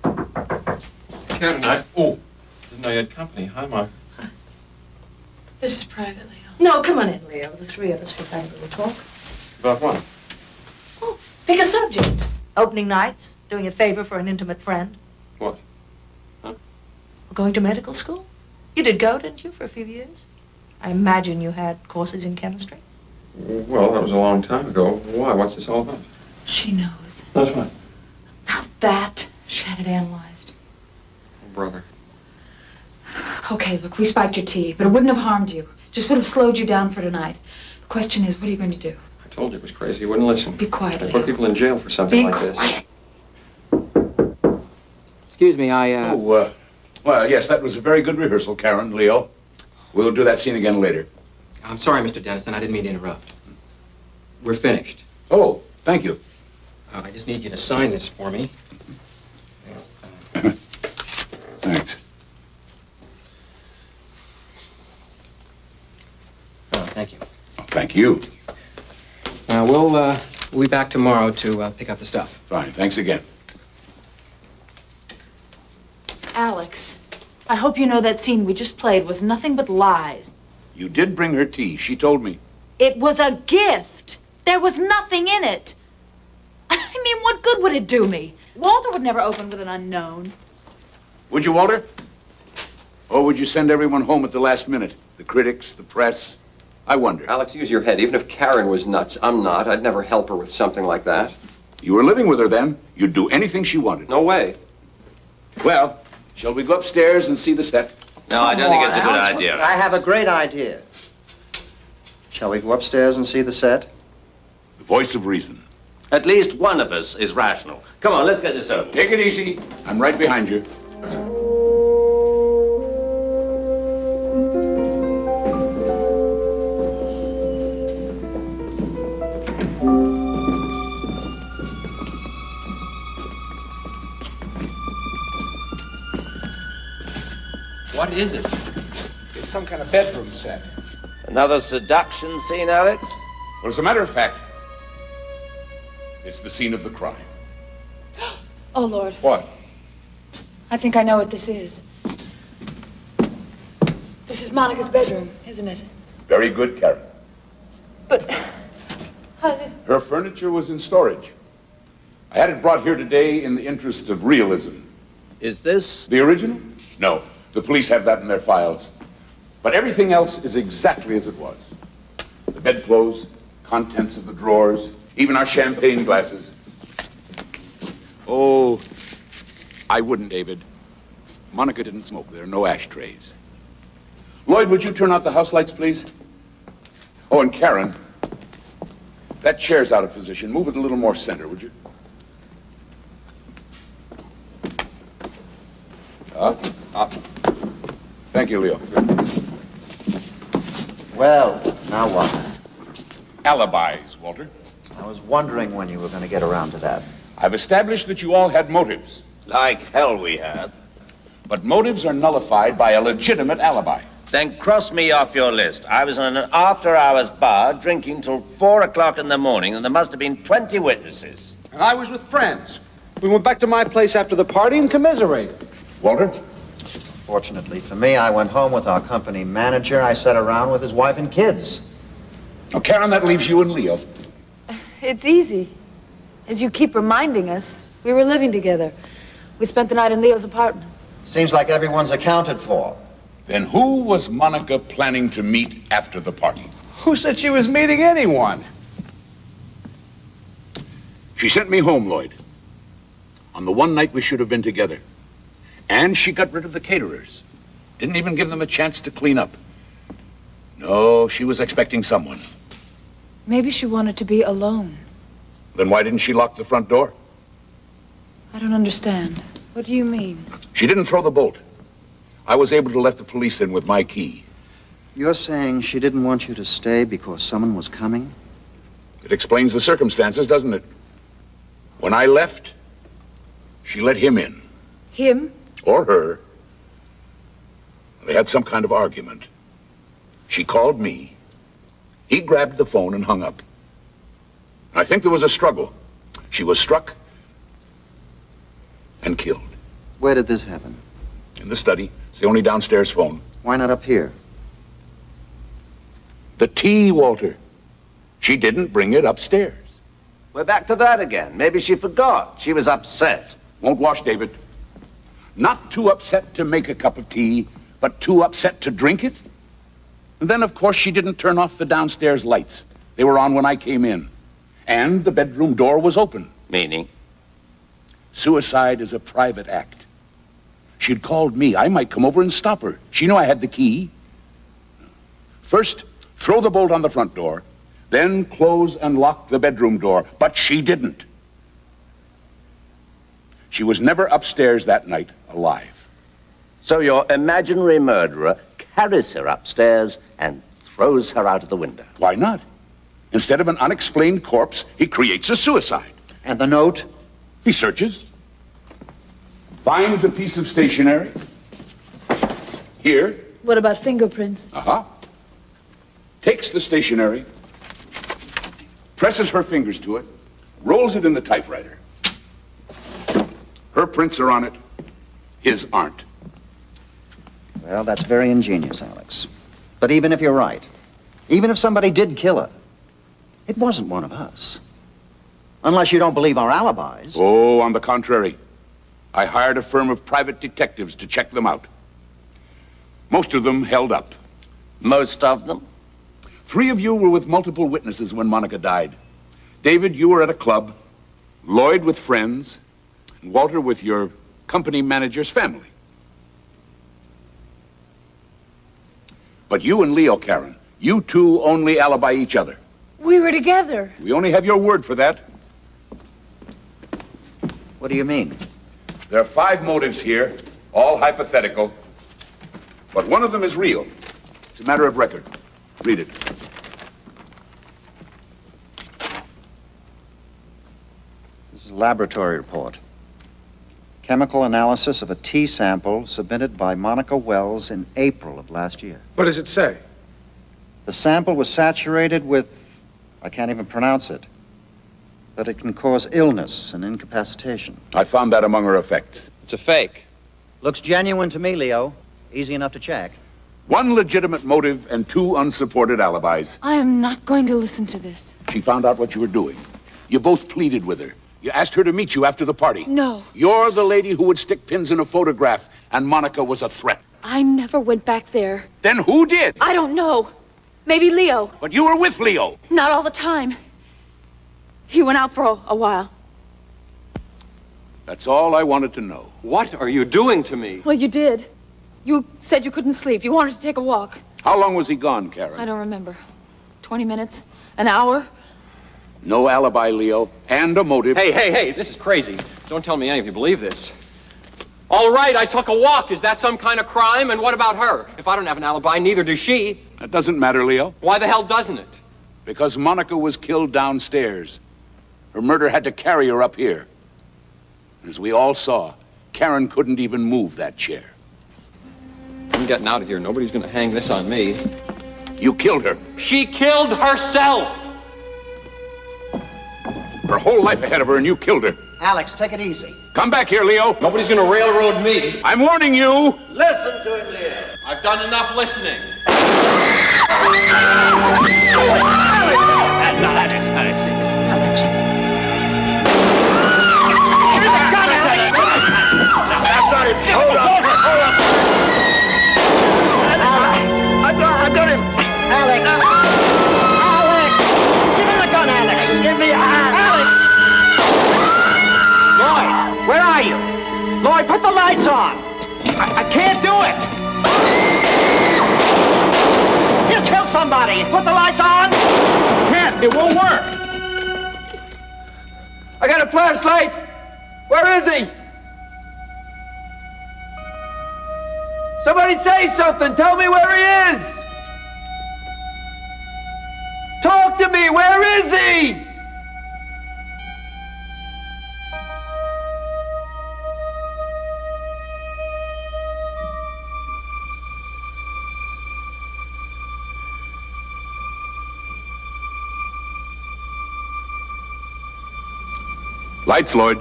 Karen, didn't know you had company. Hi, Mark. This is private, Leo. No, come on in, Leo. The three of us will have a little talk. About what? Pick a subject. Opening nights, doing a favor for an intimate friend. What? Huh? Going to medical school? You did go, didn't you, for a few years? I imagine you had courses in chemistry. Well, that was a long time ago. Why? What's this all about? She knows. That's what? Now that she had it analyzed. Oh, brother. Okay, look, we spiked your tea, but it wouldn't have harmed you. Just would have slowed you down for tonight. The question is, what are you going to do? I told you it was crazy. He wouldn't listen. Be quiet, They Leo. put people in jail for something Be like this. quiet. Excuse me, I, Well, yes, that was a very good rehearsal, Karen, Leo. We'll do that scene again later. I'm sorry, Mr. Dennison. I didn't mean to interrupt. We're finished. Oh, thank you. I just need you to sign this for me. Thanks. Oh, thank you. Thank you. We'll be back tomorrow to pick up the stuff. Fine, thanks again. Alex, I hope you know that scene we just played was nothing but lies. You did bring her tea. She told me. It was a gift. There was nothing in it. I mean, what good would it do me? Walter would never open with an unknown. Would you, Walter? Or would you send everyone home at the last minute? The critics, the press? I wonder. Alex, use your head. Even if Karen was nuts, I'm not. I'd never help her with something like that. You were living with her then. You'd do anything she wanted. No way. Well, shall we go upstairs and see the set? No, I don't think it's a good idea. I have a great idea. Shall we go upstairs and see the set? The voice of reason. At least one of us is rational. Come on, let's get this over. Take it easy. I'm right behind you. What is it? It's some kind of bedroom set. Another seduction scene, Alex? Well, as a matter of fact, it's the scene of the crime. Oh, Lord. What? I think I know what this is. This is Monica's bedroom, isn't it? Very good, Karen. But how did... Her furniture was in storage. I had it brought here today in the interest of realism. Is this... The original? No. The police have that in their files. But everything else is exactly as it was. The bedclothes, contents of the drawers, even our champagne glasses. Oh, I wouldn't, David. Monica didn't smoke. There are no ashtrays. Lloyd, would you turn out the house lights, please? Oh, and Karen, that chair's out of position. Move it a little more center, would you? Up. Thank you, Leo. Well, now what? Alibis, Walter. I was wondering when you were going to get around to that. I've established that you all had motives. Like hell we have. But motives are nullified by a legitimate alibi. Then cross me off your list. I was in an after-hours bar drinking till 4 o'clock in the morning, and there must have been 20 witnesses. And I was with friends. We went back to my place after the party and commiserated. Walter? Fortunately for me, I went home with our company manager. I sat around with his wife and kids. Now, Karen, that leaves you and Leo. It's easy. As you keep reminding us, we were living together. We spent the night in Leo's apartment. Seems like everyone's accounted for. Then who was Monica planning to meet after the party? Who said she was meeting anyone? She sent me home, Lloyd, on the one night we should have been together. And she got rid of the caterers. Didn't even give them a chance to clean up. No, she was expecting someone. Maybe she wanted to be alone. Then why didn't she lock the front door? I don't understand. What do you mean? She didn't throw the bolt. I was able to let the police in with my key. You're saying she didn't want you to stay because someone was coming? It explains the circumstances, doesn't it? When I left, she let him in. Him? Or her. They had some kind of argument. She called me. He grabbed the phone and hung up. I think there was a struggle. She was struck and killed. Where did this happen? In the study. It's the only downstairs phone. Why not up here? The tea, Walter. She didn't bring it upstairs. We're back to that again. Maybe she forgot. She was upset. Won't wash, David. Not too upset to make a cup of tea, but too upset to drink it? And then, of course, she didn't turn off the downstairs lights. They were on when I came in. And the bedroom door was open. Meaning? Suicide is a private act. She'd called me. I might come over and stop her. She knew I had the key. First, throw the bolt on the front door, then close and lock the bedroom door. But she didn't. She was never upstairs that night alive. So your imaginary murderer carries her upstairs and throws her out of the window. Why not? Instead of an unexplained corpse, he creates a suicide. And the note? He searches, finds a piece of stationery. Here. What about fingerprints? Uh-huh. Takes the stationery, presses her fingers to it, rolls it in the typewriter. Her prints are on it, his aren't. Well, that's very ingenious, Alex. But even if you're right, even if somebody did kill her, it wasn't one of us. Unless you don't believe our alibis. Oh, on the contrary. I hired a firm of private detectives to check them out. Most of them held up. Most of them? 3 of you were with multiple witnesses when Monica died. David, you were at a club. Lloyd with friends. And Walter with your company manager's family. But you and Leo, Karen, you two only alibi each other. We were together. We only have your word for that. What do you mean? There are 5 motives here, all hypothetical. But one of them is real. It's a matter of record. Read it. This is a laboratory report. Chemical analysis of a tea sample submitted by Monica Wells in April of last year. What does it say? The sample was saturated with, I can't even pronounce it, but it can cause illness and incapacitation. I found that among her effects. It's a fake. Looks genuine to me, Leo. Easy enough to check. 1 legitimate motive and 2 unsupported alibis. I am not going to listen to this. She found out what you were doing. You both pleaded with her. You asked her to meet you after the party. No. You're the lady who would stick pins in a photograph, and Monica was a threat. I never went back there. Then who did? I don't know. Maybe Leo. But you were with Leo. Not all the time. He went out for a while. That's all I wanted to know. What are you doing to me? Well, you did. You said you couldn't sleep. You wanted to take a walk. How long was he gone, Karen? I don't remember. 20 minutes? An hour? No alibi, Leo, and a motive. Hey, this is crazy. Don't tell me any of you believe this. All right, I took a walk. Is that some kind of crime? And what about her? If I don't have an alibi, neither does she. That doesn't matter, Leo. Why the hell doesn't it? Because Monica was killed downstairs. Her murder had to carry her up here. As we all saw, Karen couldn't even move that chair. I'm getting out of here. Nobody's gonna hang this on me. You killed her. She killed herself! Her whole life ahead of her, and you killed her. Alex, take it easy. Come back here, Leo. Nobody's gonna railroad me. I'm warning you. Listen to him, Leo. I've done enough listening. I've got him. Alex! Alex! Give him the gun, Alex! Give me a hand! Alex! Lloyd, where are you? Lloyd, put the lights on! I can't do it! He'll kill somebody! Put the lights on! Can't. It won't work. I got a flashlight. Where is he? Somebody say something. Tell me where he is. Talk to me. Where is he? Lights, Lloyd.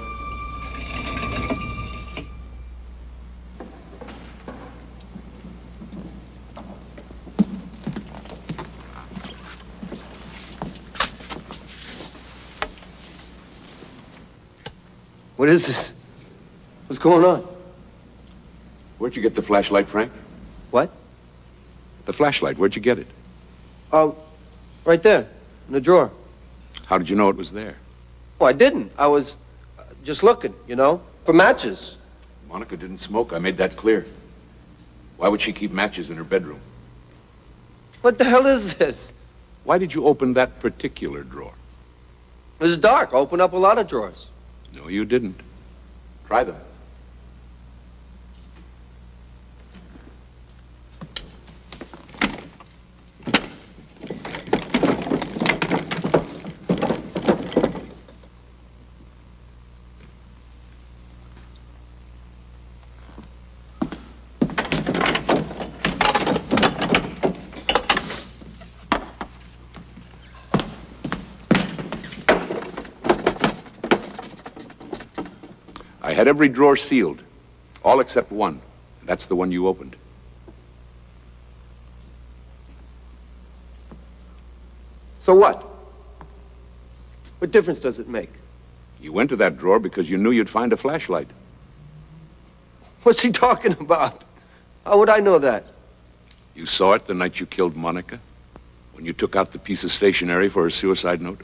What is this? What's going on? Where'd you get the flashlight, Frank? What? The flashlight. Where'd you get it? Oh, right there, in the drawer. How did you know it was there? Oh, I didn't. I was just looking, for matches. Monica didn't smoke. I made that clear. Why would she keep matches in her bedroom? What the hell is this? Why did you open that particular drawer? It was dark. Open up a lot of drawers. No, you didn't. Try them. I had every drawer sealed, all except one. That's the one you opened. So what? What difference does it make? You went to that drawer because you knew you'd find a flashlight. What's he talking about? How would I know that? You saw it the night you killed Monica, when you took out the piece of stationery for her suicide note.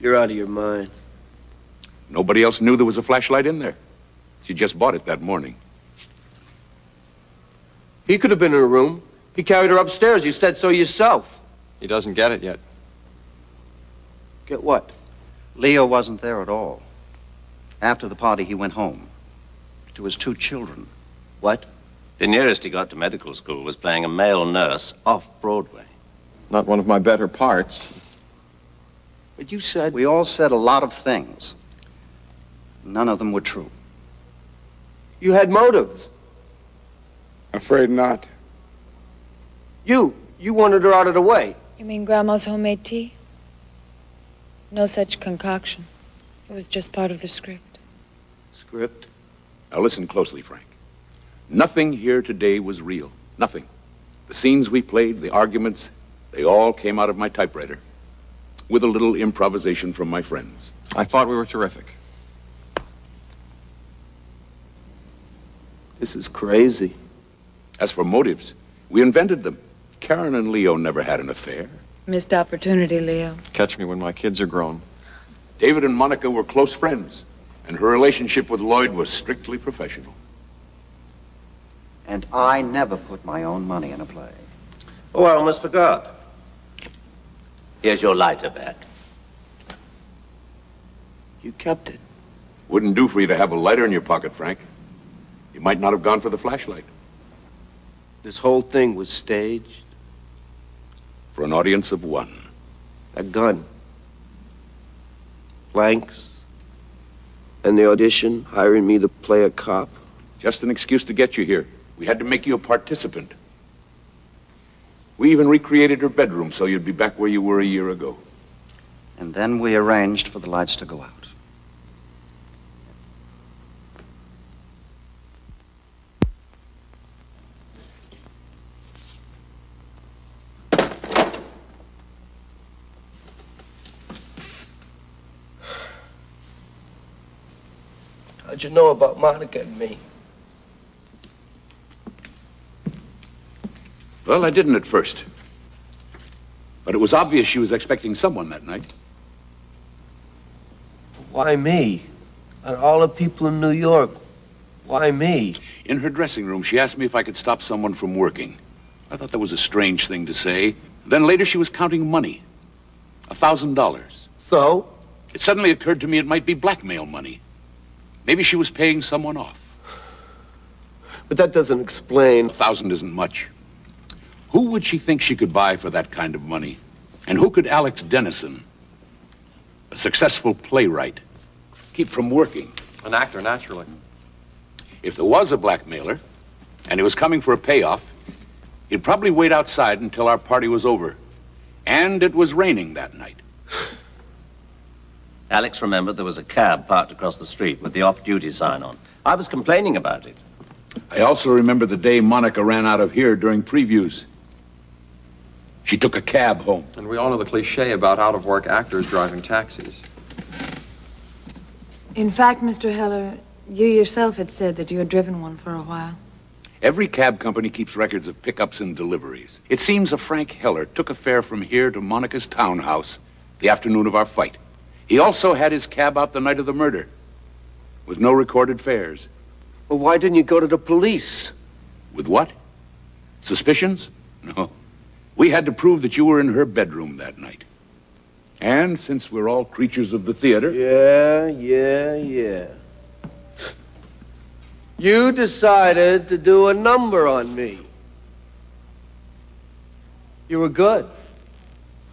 You're out of your mind. Nobody else knew there was a flashlight in there. She just bought it that morning. He could have been in her room. He carried her upstairs. You said so yourself. He doesn't get it yet. Get what? Leo wasn't there at all. After the party, he went home to his 2 children. What? The nearest he got to medical school was playing a male nurse off Broadway. Not one of my better parts. But you said... We all said a lot of things. None of them were true. You had motives. Afraid not. You wanted her out of the way. You mean Grandma's homemade tea? No such concoction. It was just part of the script. Script? Now listen closely, Frank. Nothing here today was real. Nothing. The scenes we played, the arguments, they all came out of my typewriter, with a little improvisation from my friends. I thought we were terrific. This is crazy. As for motives, we invented them. Karen and Leo never had an affair. Missed opportunity, Leo. Catch me when my kids are grown. David and Monica were close friends, and her relationship with Lloyd was strictly professional. And I never put my own money in a play. Oh, I almost forgot. Here's your lighter back. You kept it. Wouldn't do for you to have a lighter in your pocket, Frank. You might not have gone for the flashlight. This whole thing was staged? For an audience of 1. A gun. Blanks. And the audition, hiring me to play a cop. Just an excuse to get you here. We had to make you a participant. We even recreated her bedroom so you'd be back where you were a year ago. And then we arranged for the lights to go out. How'd you know about Monica and me? Well, I didn't at first. But it was obvious she was expecting someone that night. Why me? Out of all the people in New York, why me? In her dressing room, she asked me if I could stop someone from working. I thought that was a strange thing to say. Then later she was counting money. $1,000. So? It suddenly occurred to me it might be blackmail money. Maybe she was paying someone off. But that doesn't explain... 1,000 isn't much. Who would she think she could buy for that kind of money? And who could Alex Dennison, a successful playwright, keep from working? An actor, naturally. If there was a blackmailer, and he was coming for a payoff, he'd probably wait outside until our party was over. And it was raining that night. Alex remembered there was a cab parked across the street with the off-duty sign on. I was complaining about it. I also remember the day Monica ran out of here during previews. She took a cab home. And we all know the cliche about out-of-work actors driving taxis. In fact, Mr. Heller, you yourself had said that you had driven one for a while. Every cab company keeps records of pickups and deliveries. It seems a Frank Heller took a fare from here to Monica's townhouse the afternoon of our fight. He also had his cab out the night of the murder, with no recorded fares. Well, why didn't you go to the police? With what? Suspicions? No. We had to prove that you were in her bedroom that night. And since we're all creatures of the theater... Yeah. You decided to do a number on me. You were good.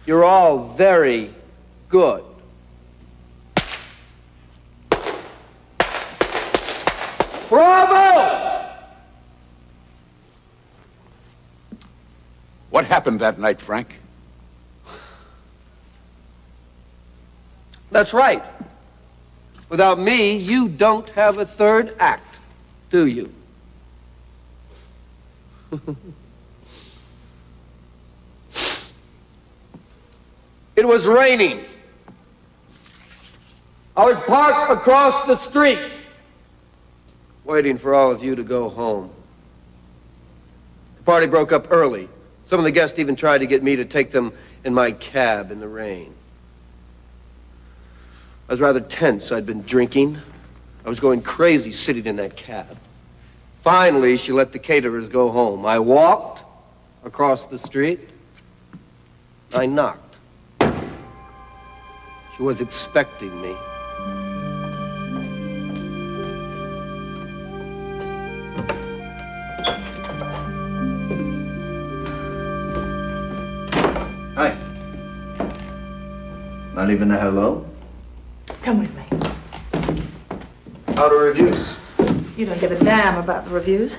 You're all very good. Bravo! What happened that night, Frank? That's right. Without me, you don't have a third act, do you? It was raining. I was parked across the street, waiting for all of you to go home. The party broke up early. Some of the guests even tried to get me to take them in my cab in the rain. I was rather tense. I'd been drinking. I was going crazy sitting in that cab. Finally, she let the caterers go home. I walked across the street. I knocked. She was expecting me. Hi. Not even a hello? Come with me. How are the reviews? You don't give a damn about the reviews.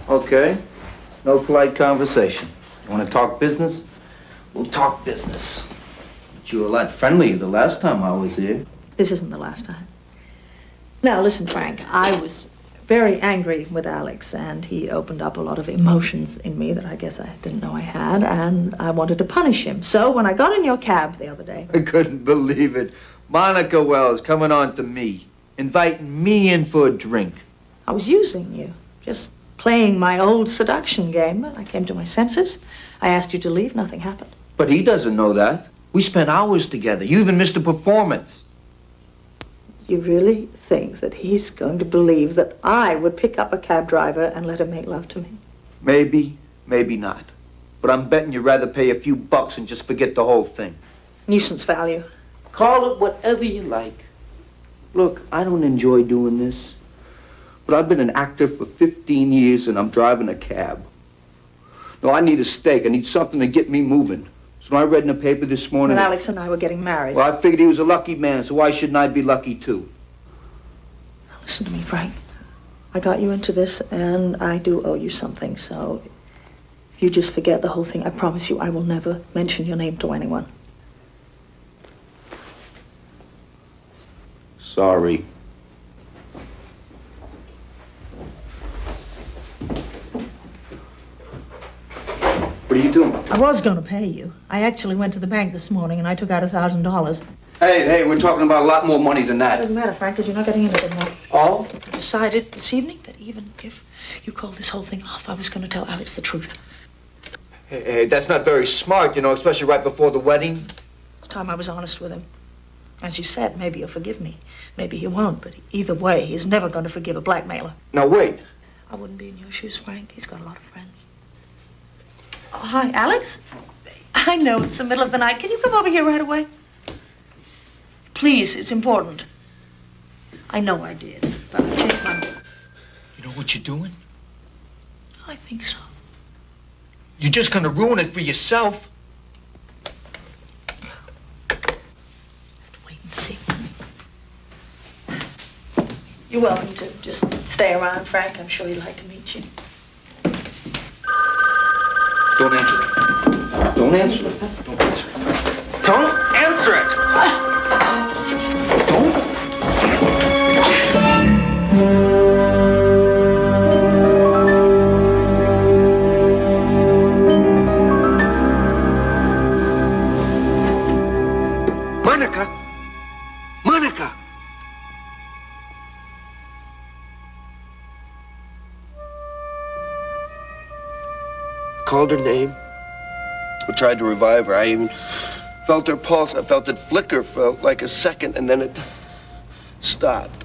Okay. No polite conversation. You want to talk business? We'll talk business. But you were a lot friendlier the last time I was here. This isn't the last time. Now, listen, Frank, I was very angry with Alex, and he opened up a lot of emotions in me that I guess I didn't know I had, and I wanted to punish him. So when I got in your cab the other day... I couldn't believe it. Monica Wells coming on to me, inviting me in for a drink. I was using you, just playing my old seduction game, but I came to my senses. I asked you to leave, nothing happened. But he doesn't know that. We spent hours together. You even missed a performance. You really think that he's going to believe that I would pick up a cab driver and let him make love to me? Maybe, maybe not. But I'm betting you'd rather pay a few bucks and just forget the whole thing. Nuisance value. Call it whatever you like. Look, I don't enjoy doing this, but I've been an actor for 15 years and I'm driving a cab. No, I need a stake. I need something to get me moving. So I read in the paper this morning... When Alex and I were getting married. Well, I figured he was a lucky man, so why shouldn't I be lucky too? Listen to me, Frank. I got you into this, and I do owe you something, so if you just forget the whole thing, I promise you I will never mention your name to anyone. Sorry. What are you doing? I was going to pay you. I actually went to the bank this morning, and I took out $1,000. Hey, we're talking about a lot more money than It that. doesn't matter, Frank, because you're not getting anything more. Oh? I decided this evening that even if you called this whole thing off, I was going to tell Alex the truth. Hey, that's not very smart, you know, especially right before the wedding. It's time I was honest with him. As you said, maybe he'll forgive me. Maybe he won't, but either way, he's never going to forgive a blackmailer. Now, wait. I wouldn't be in your shoes, Frank. He's got a lot of friends. Oh, hi, Alex? I know it's the middle of the night. Can you come over here right away? Please, it's important. I know I did, but I changed my mind. You know what you're doing? I think so. You're just gonna ruin it for yourself. Wait and see. You're welcome to just stay around, Frank. I'm sure he'd like to meet you. Don't answer it. Don't answer it. Don't answer it. Don't answer it! Don't. Monica! Monica! called her name. I tried to revive her. I even felt her pulse. I felt it flicker for like a second, and then it stopped.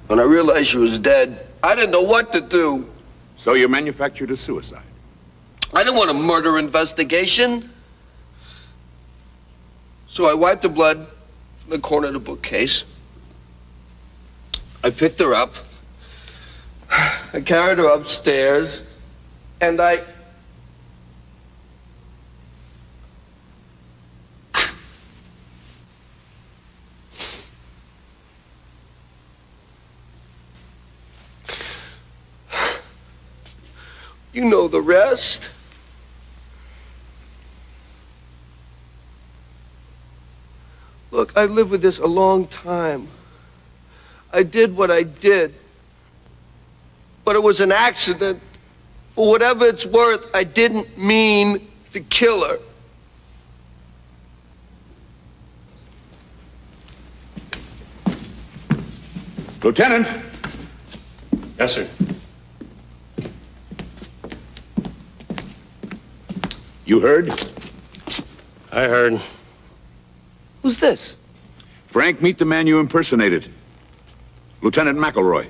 When I realized she was dead, I didn't know what to do. So you manufactured a suicide? I didn't want a murder investigation. So I wiped the blood from the corner of the bookcase. I picked her up. I carried her upstairs, and I... You know the rest. Look, I've lived with this a long time. I did what I did. But it was an accident. For whatever it's worth, I didn't mean to kill her. Lieutenant! Yes, sir. You heard? I heard. Who's this? Frank, meet the man you impersonated. Lieutenant McElroy.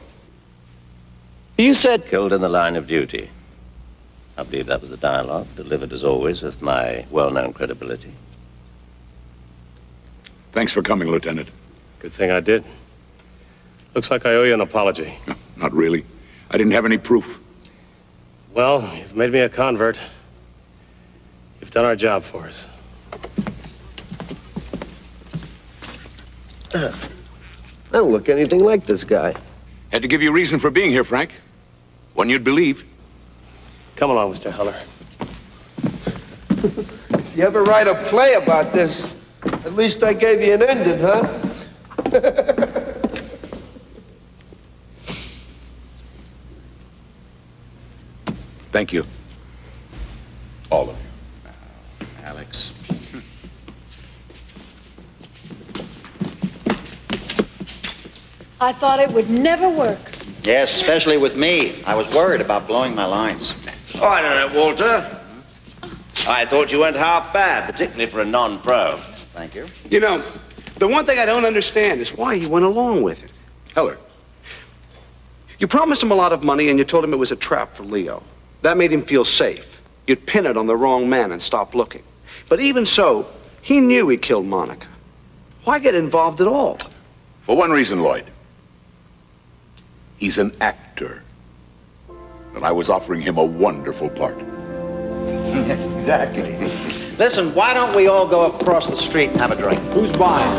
You said... Killed in the line of duty. I believe that was the dialogue, delivered as always with my well-known credibility. Thanks for coming, Lieutenant. Good thing I did. Looks like I owe you an apology. No, not really. I didn't have any proof. Well, you've made me a convert. You've done our job for us. I don't look anything like this guy. Had to give you reason for being here, Frank. One you'd believe. Come along, Mr. Heller. If you ever write a play about this, at least I gave you an ending, huh? Thank you. All of you. Alex. I thought it would never work. Yes, especially with me. I was worried about blowing my lines. Oh, I don't know, Walter. I thought you went half bad, particularly for a non-pro. Thank you. You know, the one thing I don't understand is why he went along with it. Heller. You promised him a lot of money and you told him it was a trap for Leo. That made him feel safe. You'd pin it on the wrong man and stop looking. But even so, he knew he killed Monica. Why get involved at all? For one reason, Lloyd. He's an actor. And I was offering him a wonderful part. Exactly. Listen, why don't we all go across the street and have a drink? Who's buying?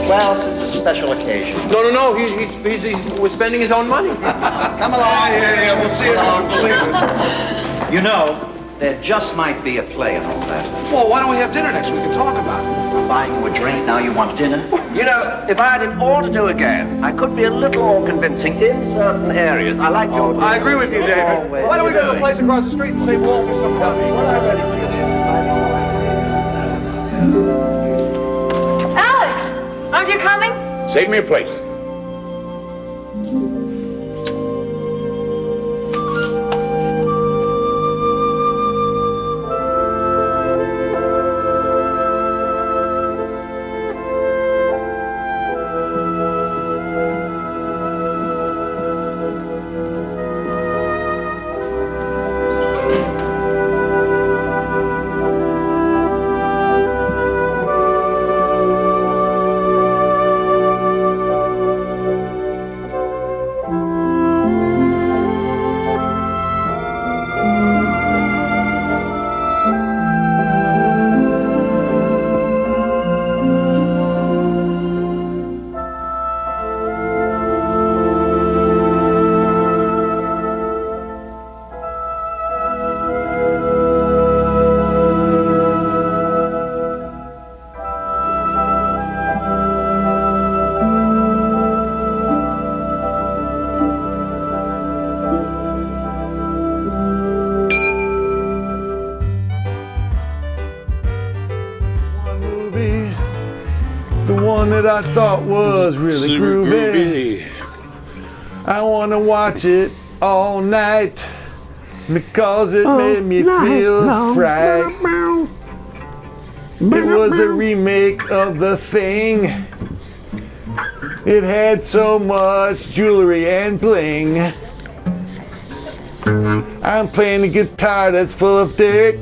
Well, since it's a special occasion. No. We're spending his own money. Come along. Yeah, we'll see it. You know, there just might be a play in all that. Well, why don't we have dinner next week and talk about it? I'm buying you a drink, now you want dinner? You know, if I had it all to do again, I could be a little more convincing in certain areas. I like your... I agree with you, David. Why don't we go to the place across the street and save Walter some money? Alex, aren't you coming? Save me a place. That I thought was really groovy. I want to watch it all night because it made me feel fright. It was a remake of The Thing. It had so much jewelry and bling. I'm playing a guitar that's full of dirt,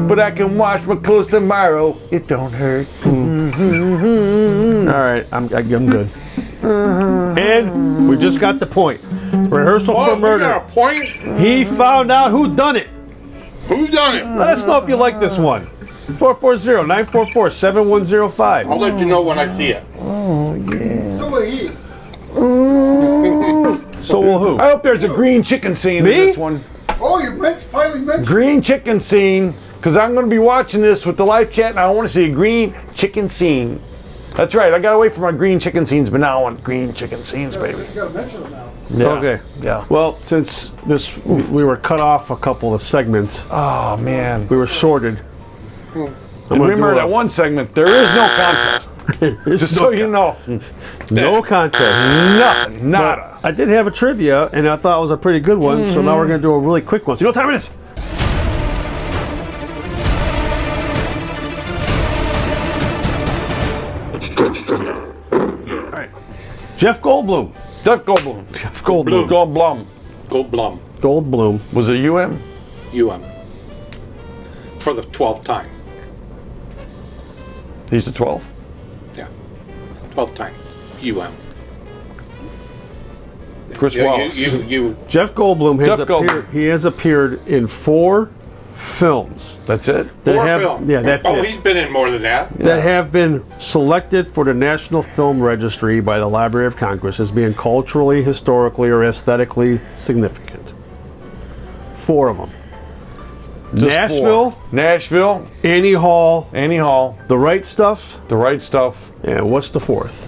but I can wash my clothes tomorrow. It don't hurt. All right, I'm good. And we just got the point. Rehearsal for murder. We got a point? He found out who done it. Who done it? Let us know if you like this one. 440-944-7105. I'll let you know when I see it. Oh, yeah. So will he. So will who? I hope there's a green chicken scene Me? in this one. Oh, you finally mentioned Green chicken scene, because I'm going to be watching this with the live chat, and I want to see a green chicken scene. That's right, I got away from my green chicken scenes, but now I want green chicken scenes, baby. You gotta mention him now. Yeah. Okay. Yeah. Well, since we were cut off a couple of segments. Oh, man. We were shorted. And remember that one segment, there is no contest. Just so you know. No contest. Nothing. Nada. But I did have a trivia, and I thought it was a pretty good one, so now we're going to do a really quick one. So you know what time it is? All right. Jeff Goldblum. Jeff Goldblum. Jeff Goldblum. Goldblum. Goldblum. Was it UM? For the 12th time. He's the 12th? Yeah. 12th time. Chris Wallace. Jeff Goldblum has Jeff Goldblum. appeared. He has appeared in 4 films. That's it? That film. Yeah, that's Oh, it. he's been in more than that. That have been selected for the National Film Registry by the Library of Congress as being culturally, historically, or aesthetically significant. 4 of them. Just Nashville, 4. Nashville, Annie Hall, The Right Stuff, and what's the 4th?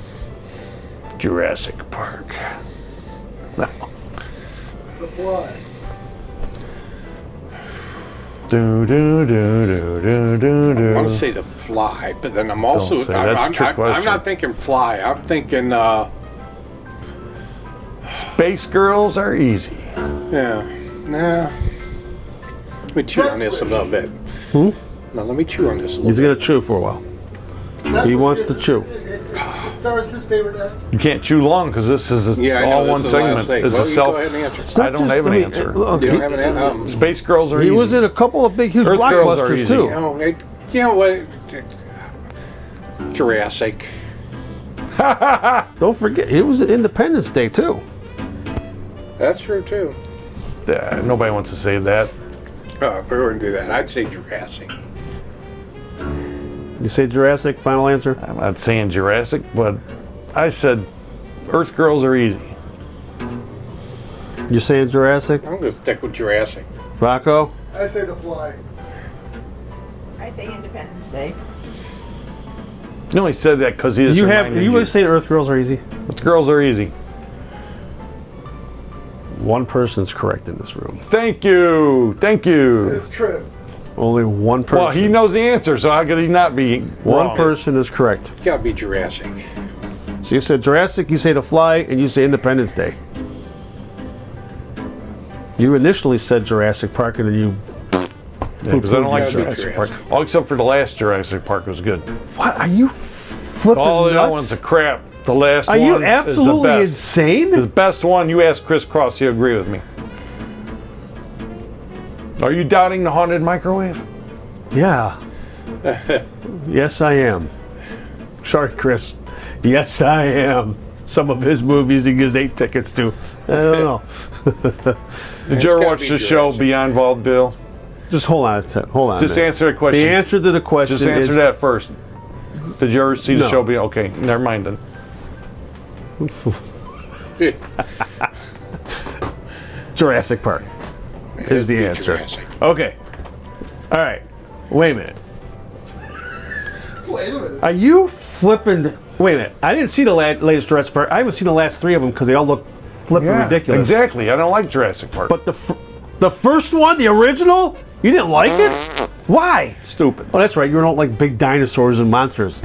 Jurassic Park. No. The Fly. Do do do do do do do. I want to say The Fly, but then I'm also Don't say, that's a trick I'm question. not thinking Fly. I'm thinking Space Girls are easy. yeah. Nah. Let me chew on this a little bit. Hmm? Now let me chew on this a little He's bit. going to chew for a while. He wants to chew. It stars his favorite actor. You can't chew long because this is Yeah, I know, all this one is the last segment. thing. It's Well, a you self. go ahead and answer. It's I not don't just- have an I mean, answer. look, You don't have an Space Girls are he easy. was in a couple of big, huge Earth Girls are blockbusters easy. too. You know what? Jurassic. Don't forget, it was Independence Day too. That's true too. Yeah, nobody wants to say that. We're going to do that. I'd say Jurassic. You say Jurassic? Final answer? I'm not saying Jurassic, but I said Earth Girls are easy. You saying Jurassic? I'm going to stick with Jurassic. Rocco? I say The Fly. I say Independence Day. You only said that because he Do just you have? reminded You would say Earth Girls are easy? Earth Girls are easy. One person's correct in this room. Thank you. Thank you. It's Triv. Only one person. Well, he knows the answer, so how could he not be One wrong? person is correct. Gotta be Jurassic. So you said Jurassic, you say The Fly, and you say Independence Day. You initially said Jurassic Park, and then you. Yeah, because I don't like Gotta be Jurassic Jurassic. Park. All except for the last Jurassic Park was good. What are you flipping All the other nuts? ones are crap. The last Are one you is the absolutely best. insane? The best one. You ask Chris Cross, he'll agree with me. Are you doubting the haunted microwave? Yeah. Yes, I am. Sorry, Chris. Yes, I am. Some of his movies he gives 8 tickets to. I don't know. Did you ever watch the show Beyond Vaudeville? Just hold on a second. Hold on. Just a minute. answer the question. The answer to the question Just answer is that first. Did you ever see the No. show Beyond? Okay, never mind then. Jurassic Park is the answer. Jurassic. Okay. All right. Wait a minute. Wait a minute. Are you flipping? Wait a minute. I didn't see the latest Jurassic Park. I haven't seen the last 3 of them because they all look flipping ridiculous. Exactly. I don't like Jurassic Park. But the first one, the original, you didn't like it? Why? Stupid. Oh, that's right. You don't like big dinosaurs and monsters.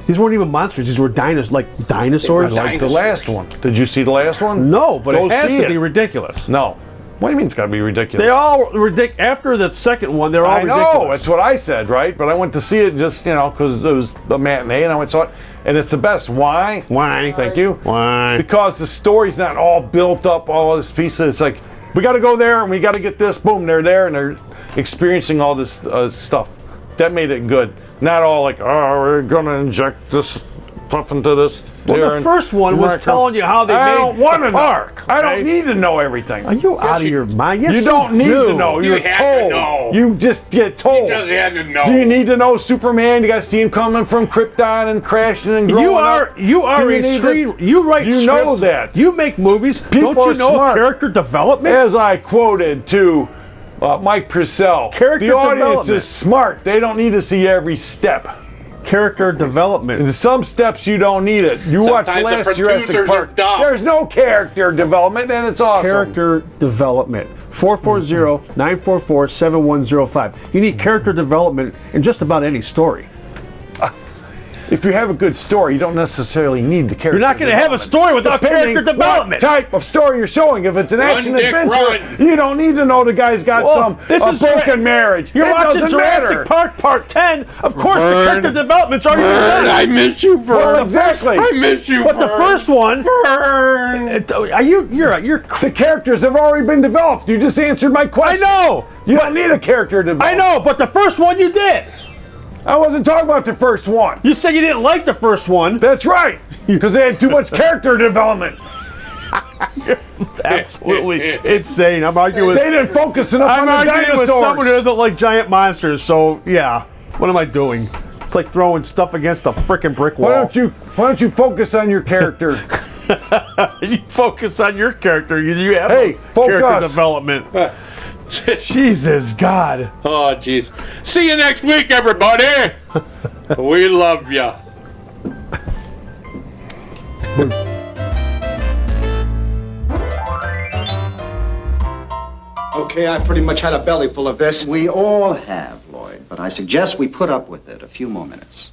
These weren't even monsters. These were dinosaurs. I like the last one. Did you see the last one? No, but Go it has see to be ridiculous. No. What do you mean it's got to be ridiculous? They all after the second one, they're all I ridiculous. know, that's what I said, right? But I went to see it just, because it was a matinee, and I went and saw it, and it's the best. Why? Why? Thank you. Why? Because the story's not all built up, all this pieces. It's like, we got to go there, and we got to get this. Boom, they're there, and they're experiencing all this stuff. That made it good. Not all like, we're going to inject this stuff into this. Well, the first one was telling you how they made the park. I don't need to know everything. Are you out of your mind? Yes, you don't need to know. You You're have told. to know. You just get told. You just had to know. Do you need to know Superman? You got to see him coming from Krypton and crashing and growing up. You write You scripts. know that. You make movies. People Don't you are know smart. character development? As I quoted to Mike Purcell, Character the audience development. is smart. They don't need to see every step. Character development. In some steps you don't need it. You watch Sometimes the last Jurassic producers are Park. dumb. There's no character development, and it's awesome. Character development. 440-944-7105. You need character development in just about any story. If you have a good story, you don't necessarily need the character. You're not going to have a story without Depending character development. What type of story you're showing. If it's an Run, action Dick, adventure, run. you don't need to know the guy's got a broken marriage. You're It watching doesn't Jurassic matter. Park Part 10. Of course, the Vern. character development's already been Vern, done. I miss you, Vern. Well, exactly. I miss you, But the Vern. first one, Vern. you're. The characters have already been developed. You just answered my I question. know. You don't need a character development. I know, but the first one you did. I wasn't talking about the first one. You said you didn't like the first one. That's right. Because they had too much character development. Absolutely insane. I'm arguing with. They didn't focus enough on the arguing with dinosaurs. someone who doesn't like giant monsters. So yeah, what am I doing? It's like throwing stuff against a frickin' brick wall. Why don't you focus on your character? You focus on your character. You have character focus. development. Jesus God. Oh, jeez. See you next week, everybody. We love ya. Okay, I've pretty much had a belly full of this. We all have, Lloyd, but I suggest we put up with it a few more minutes.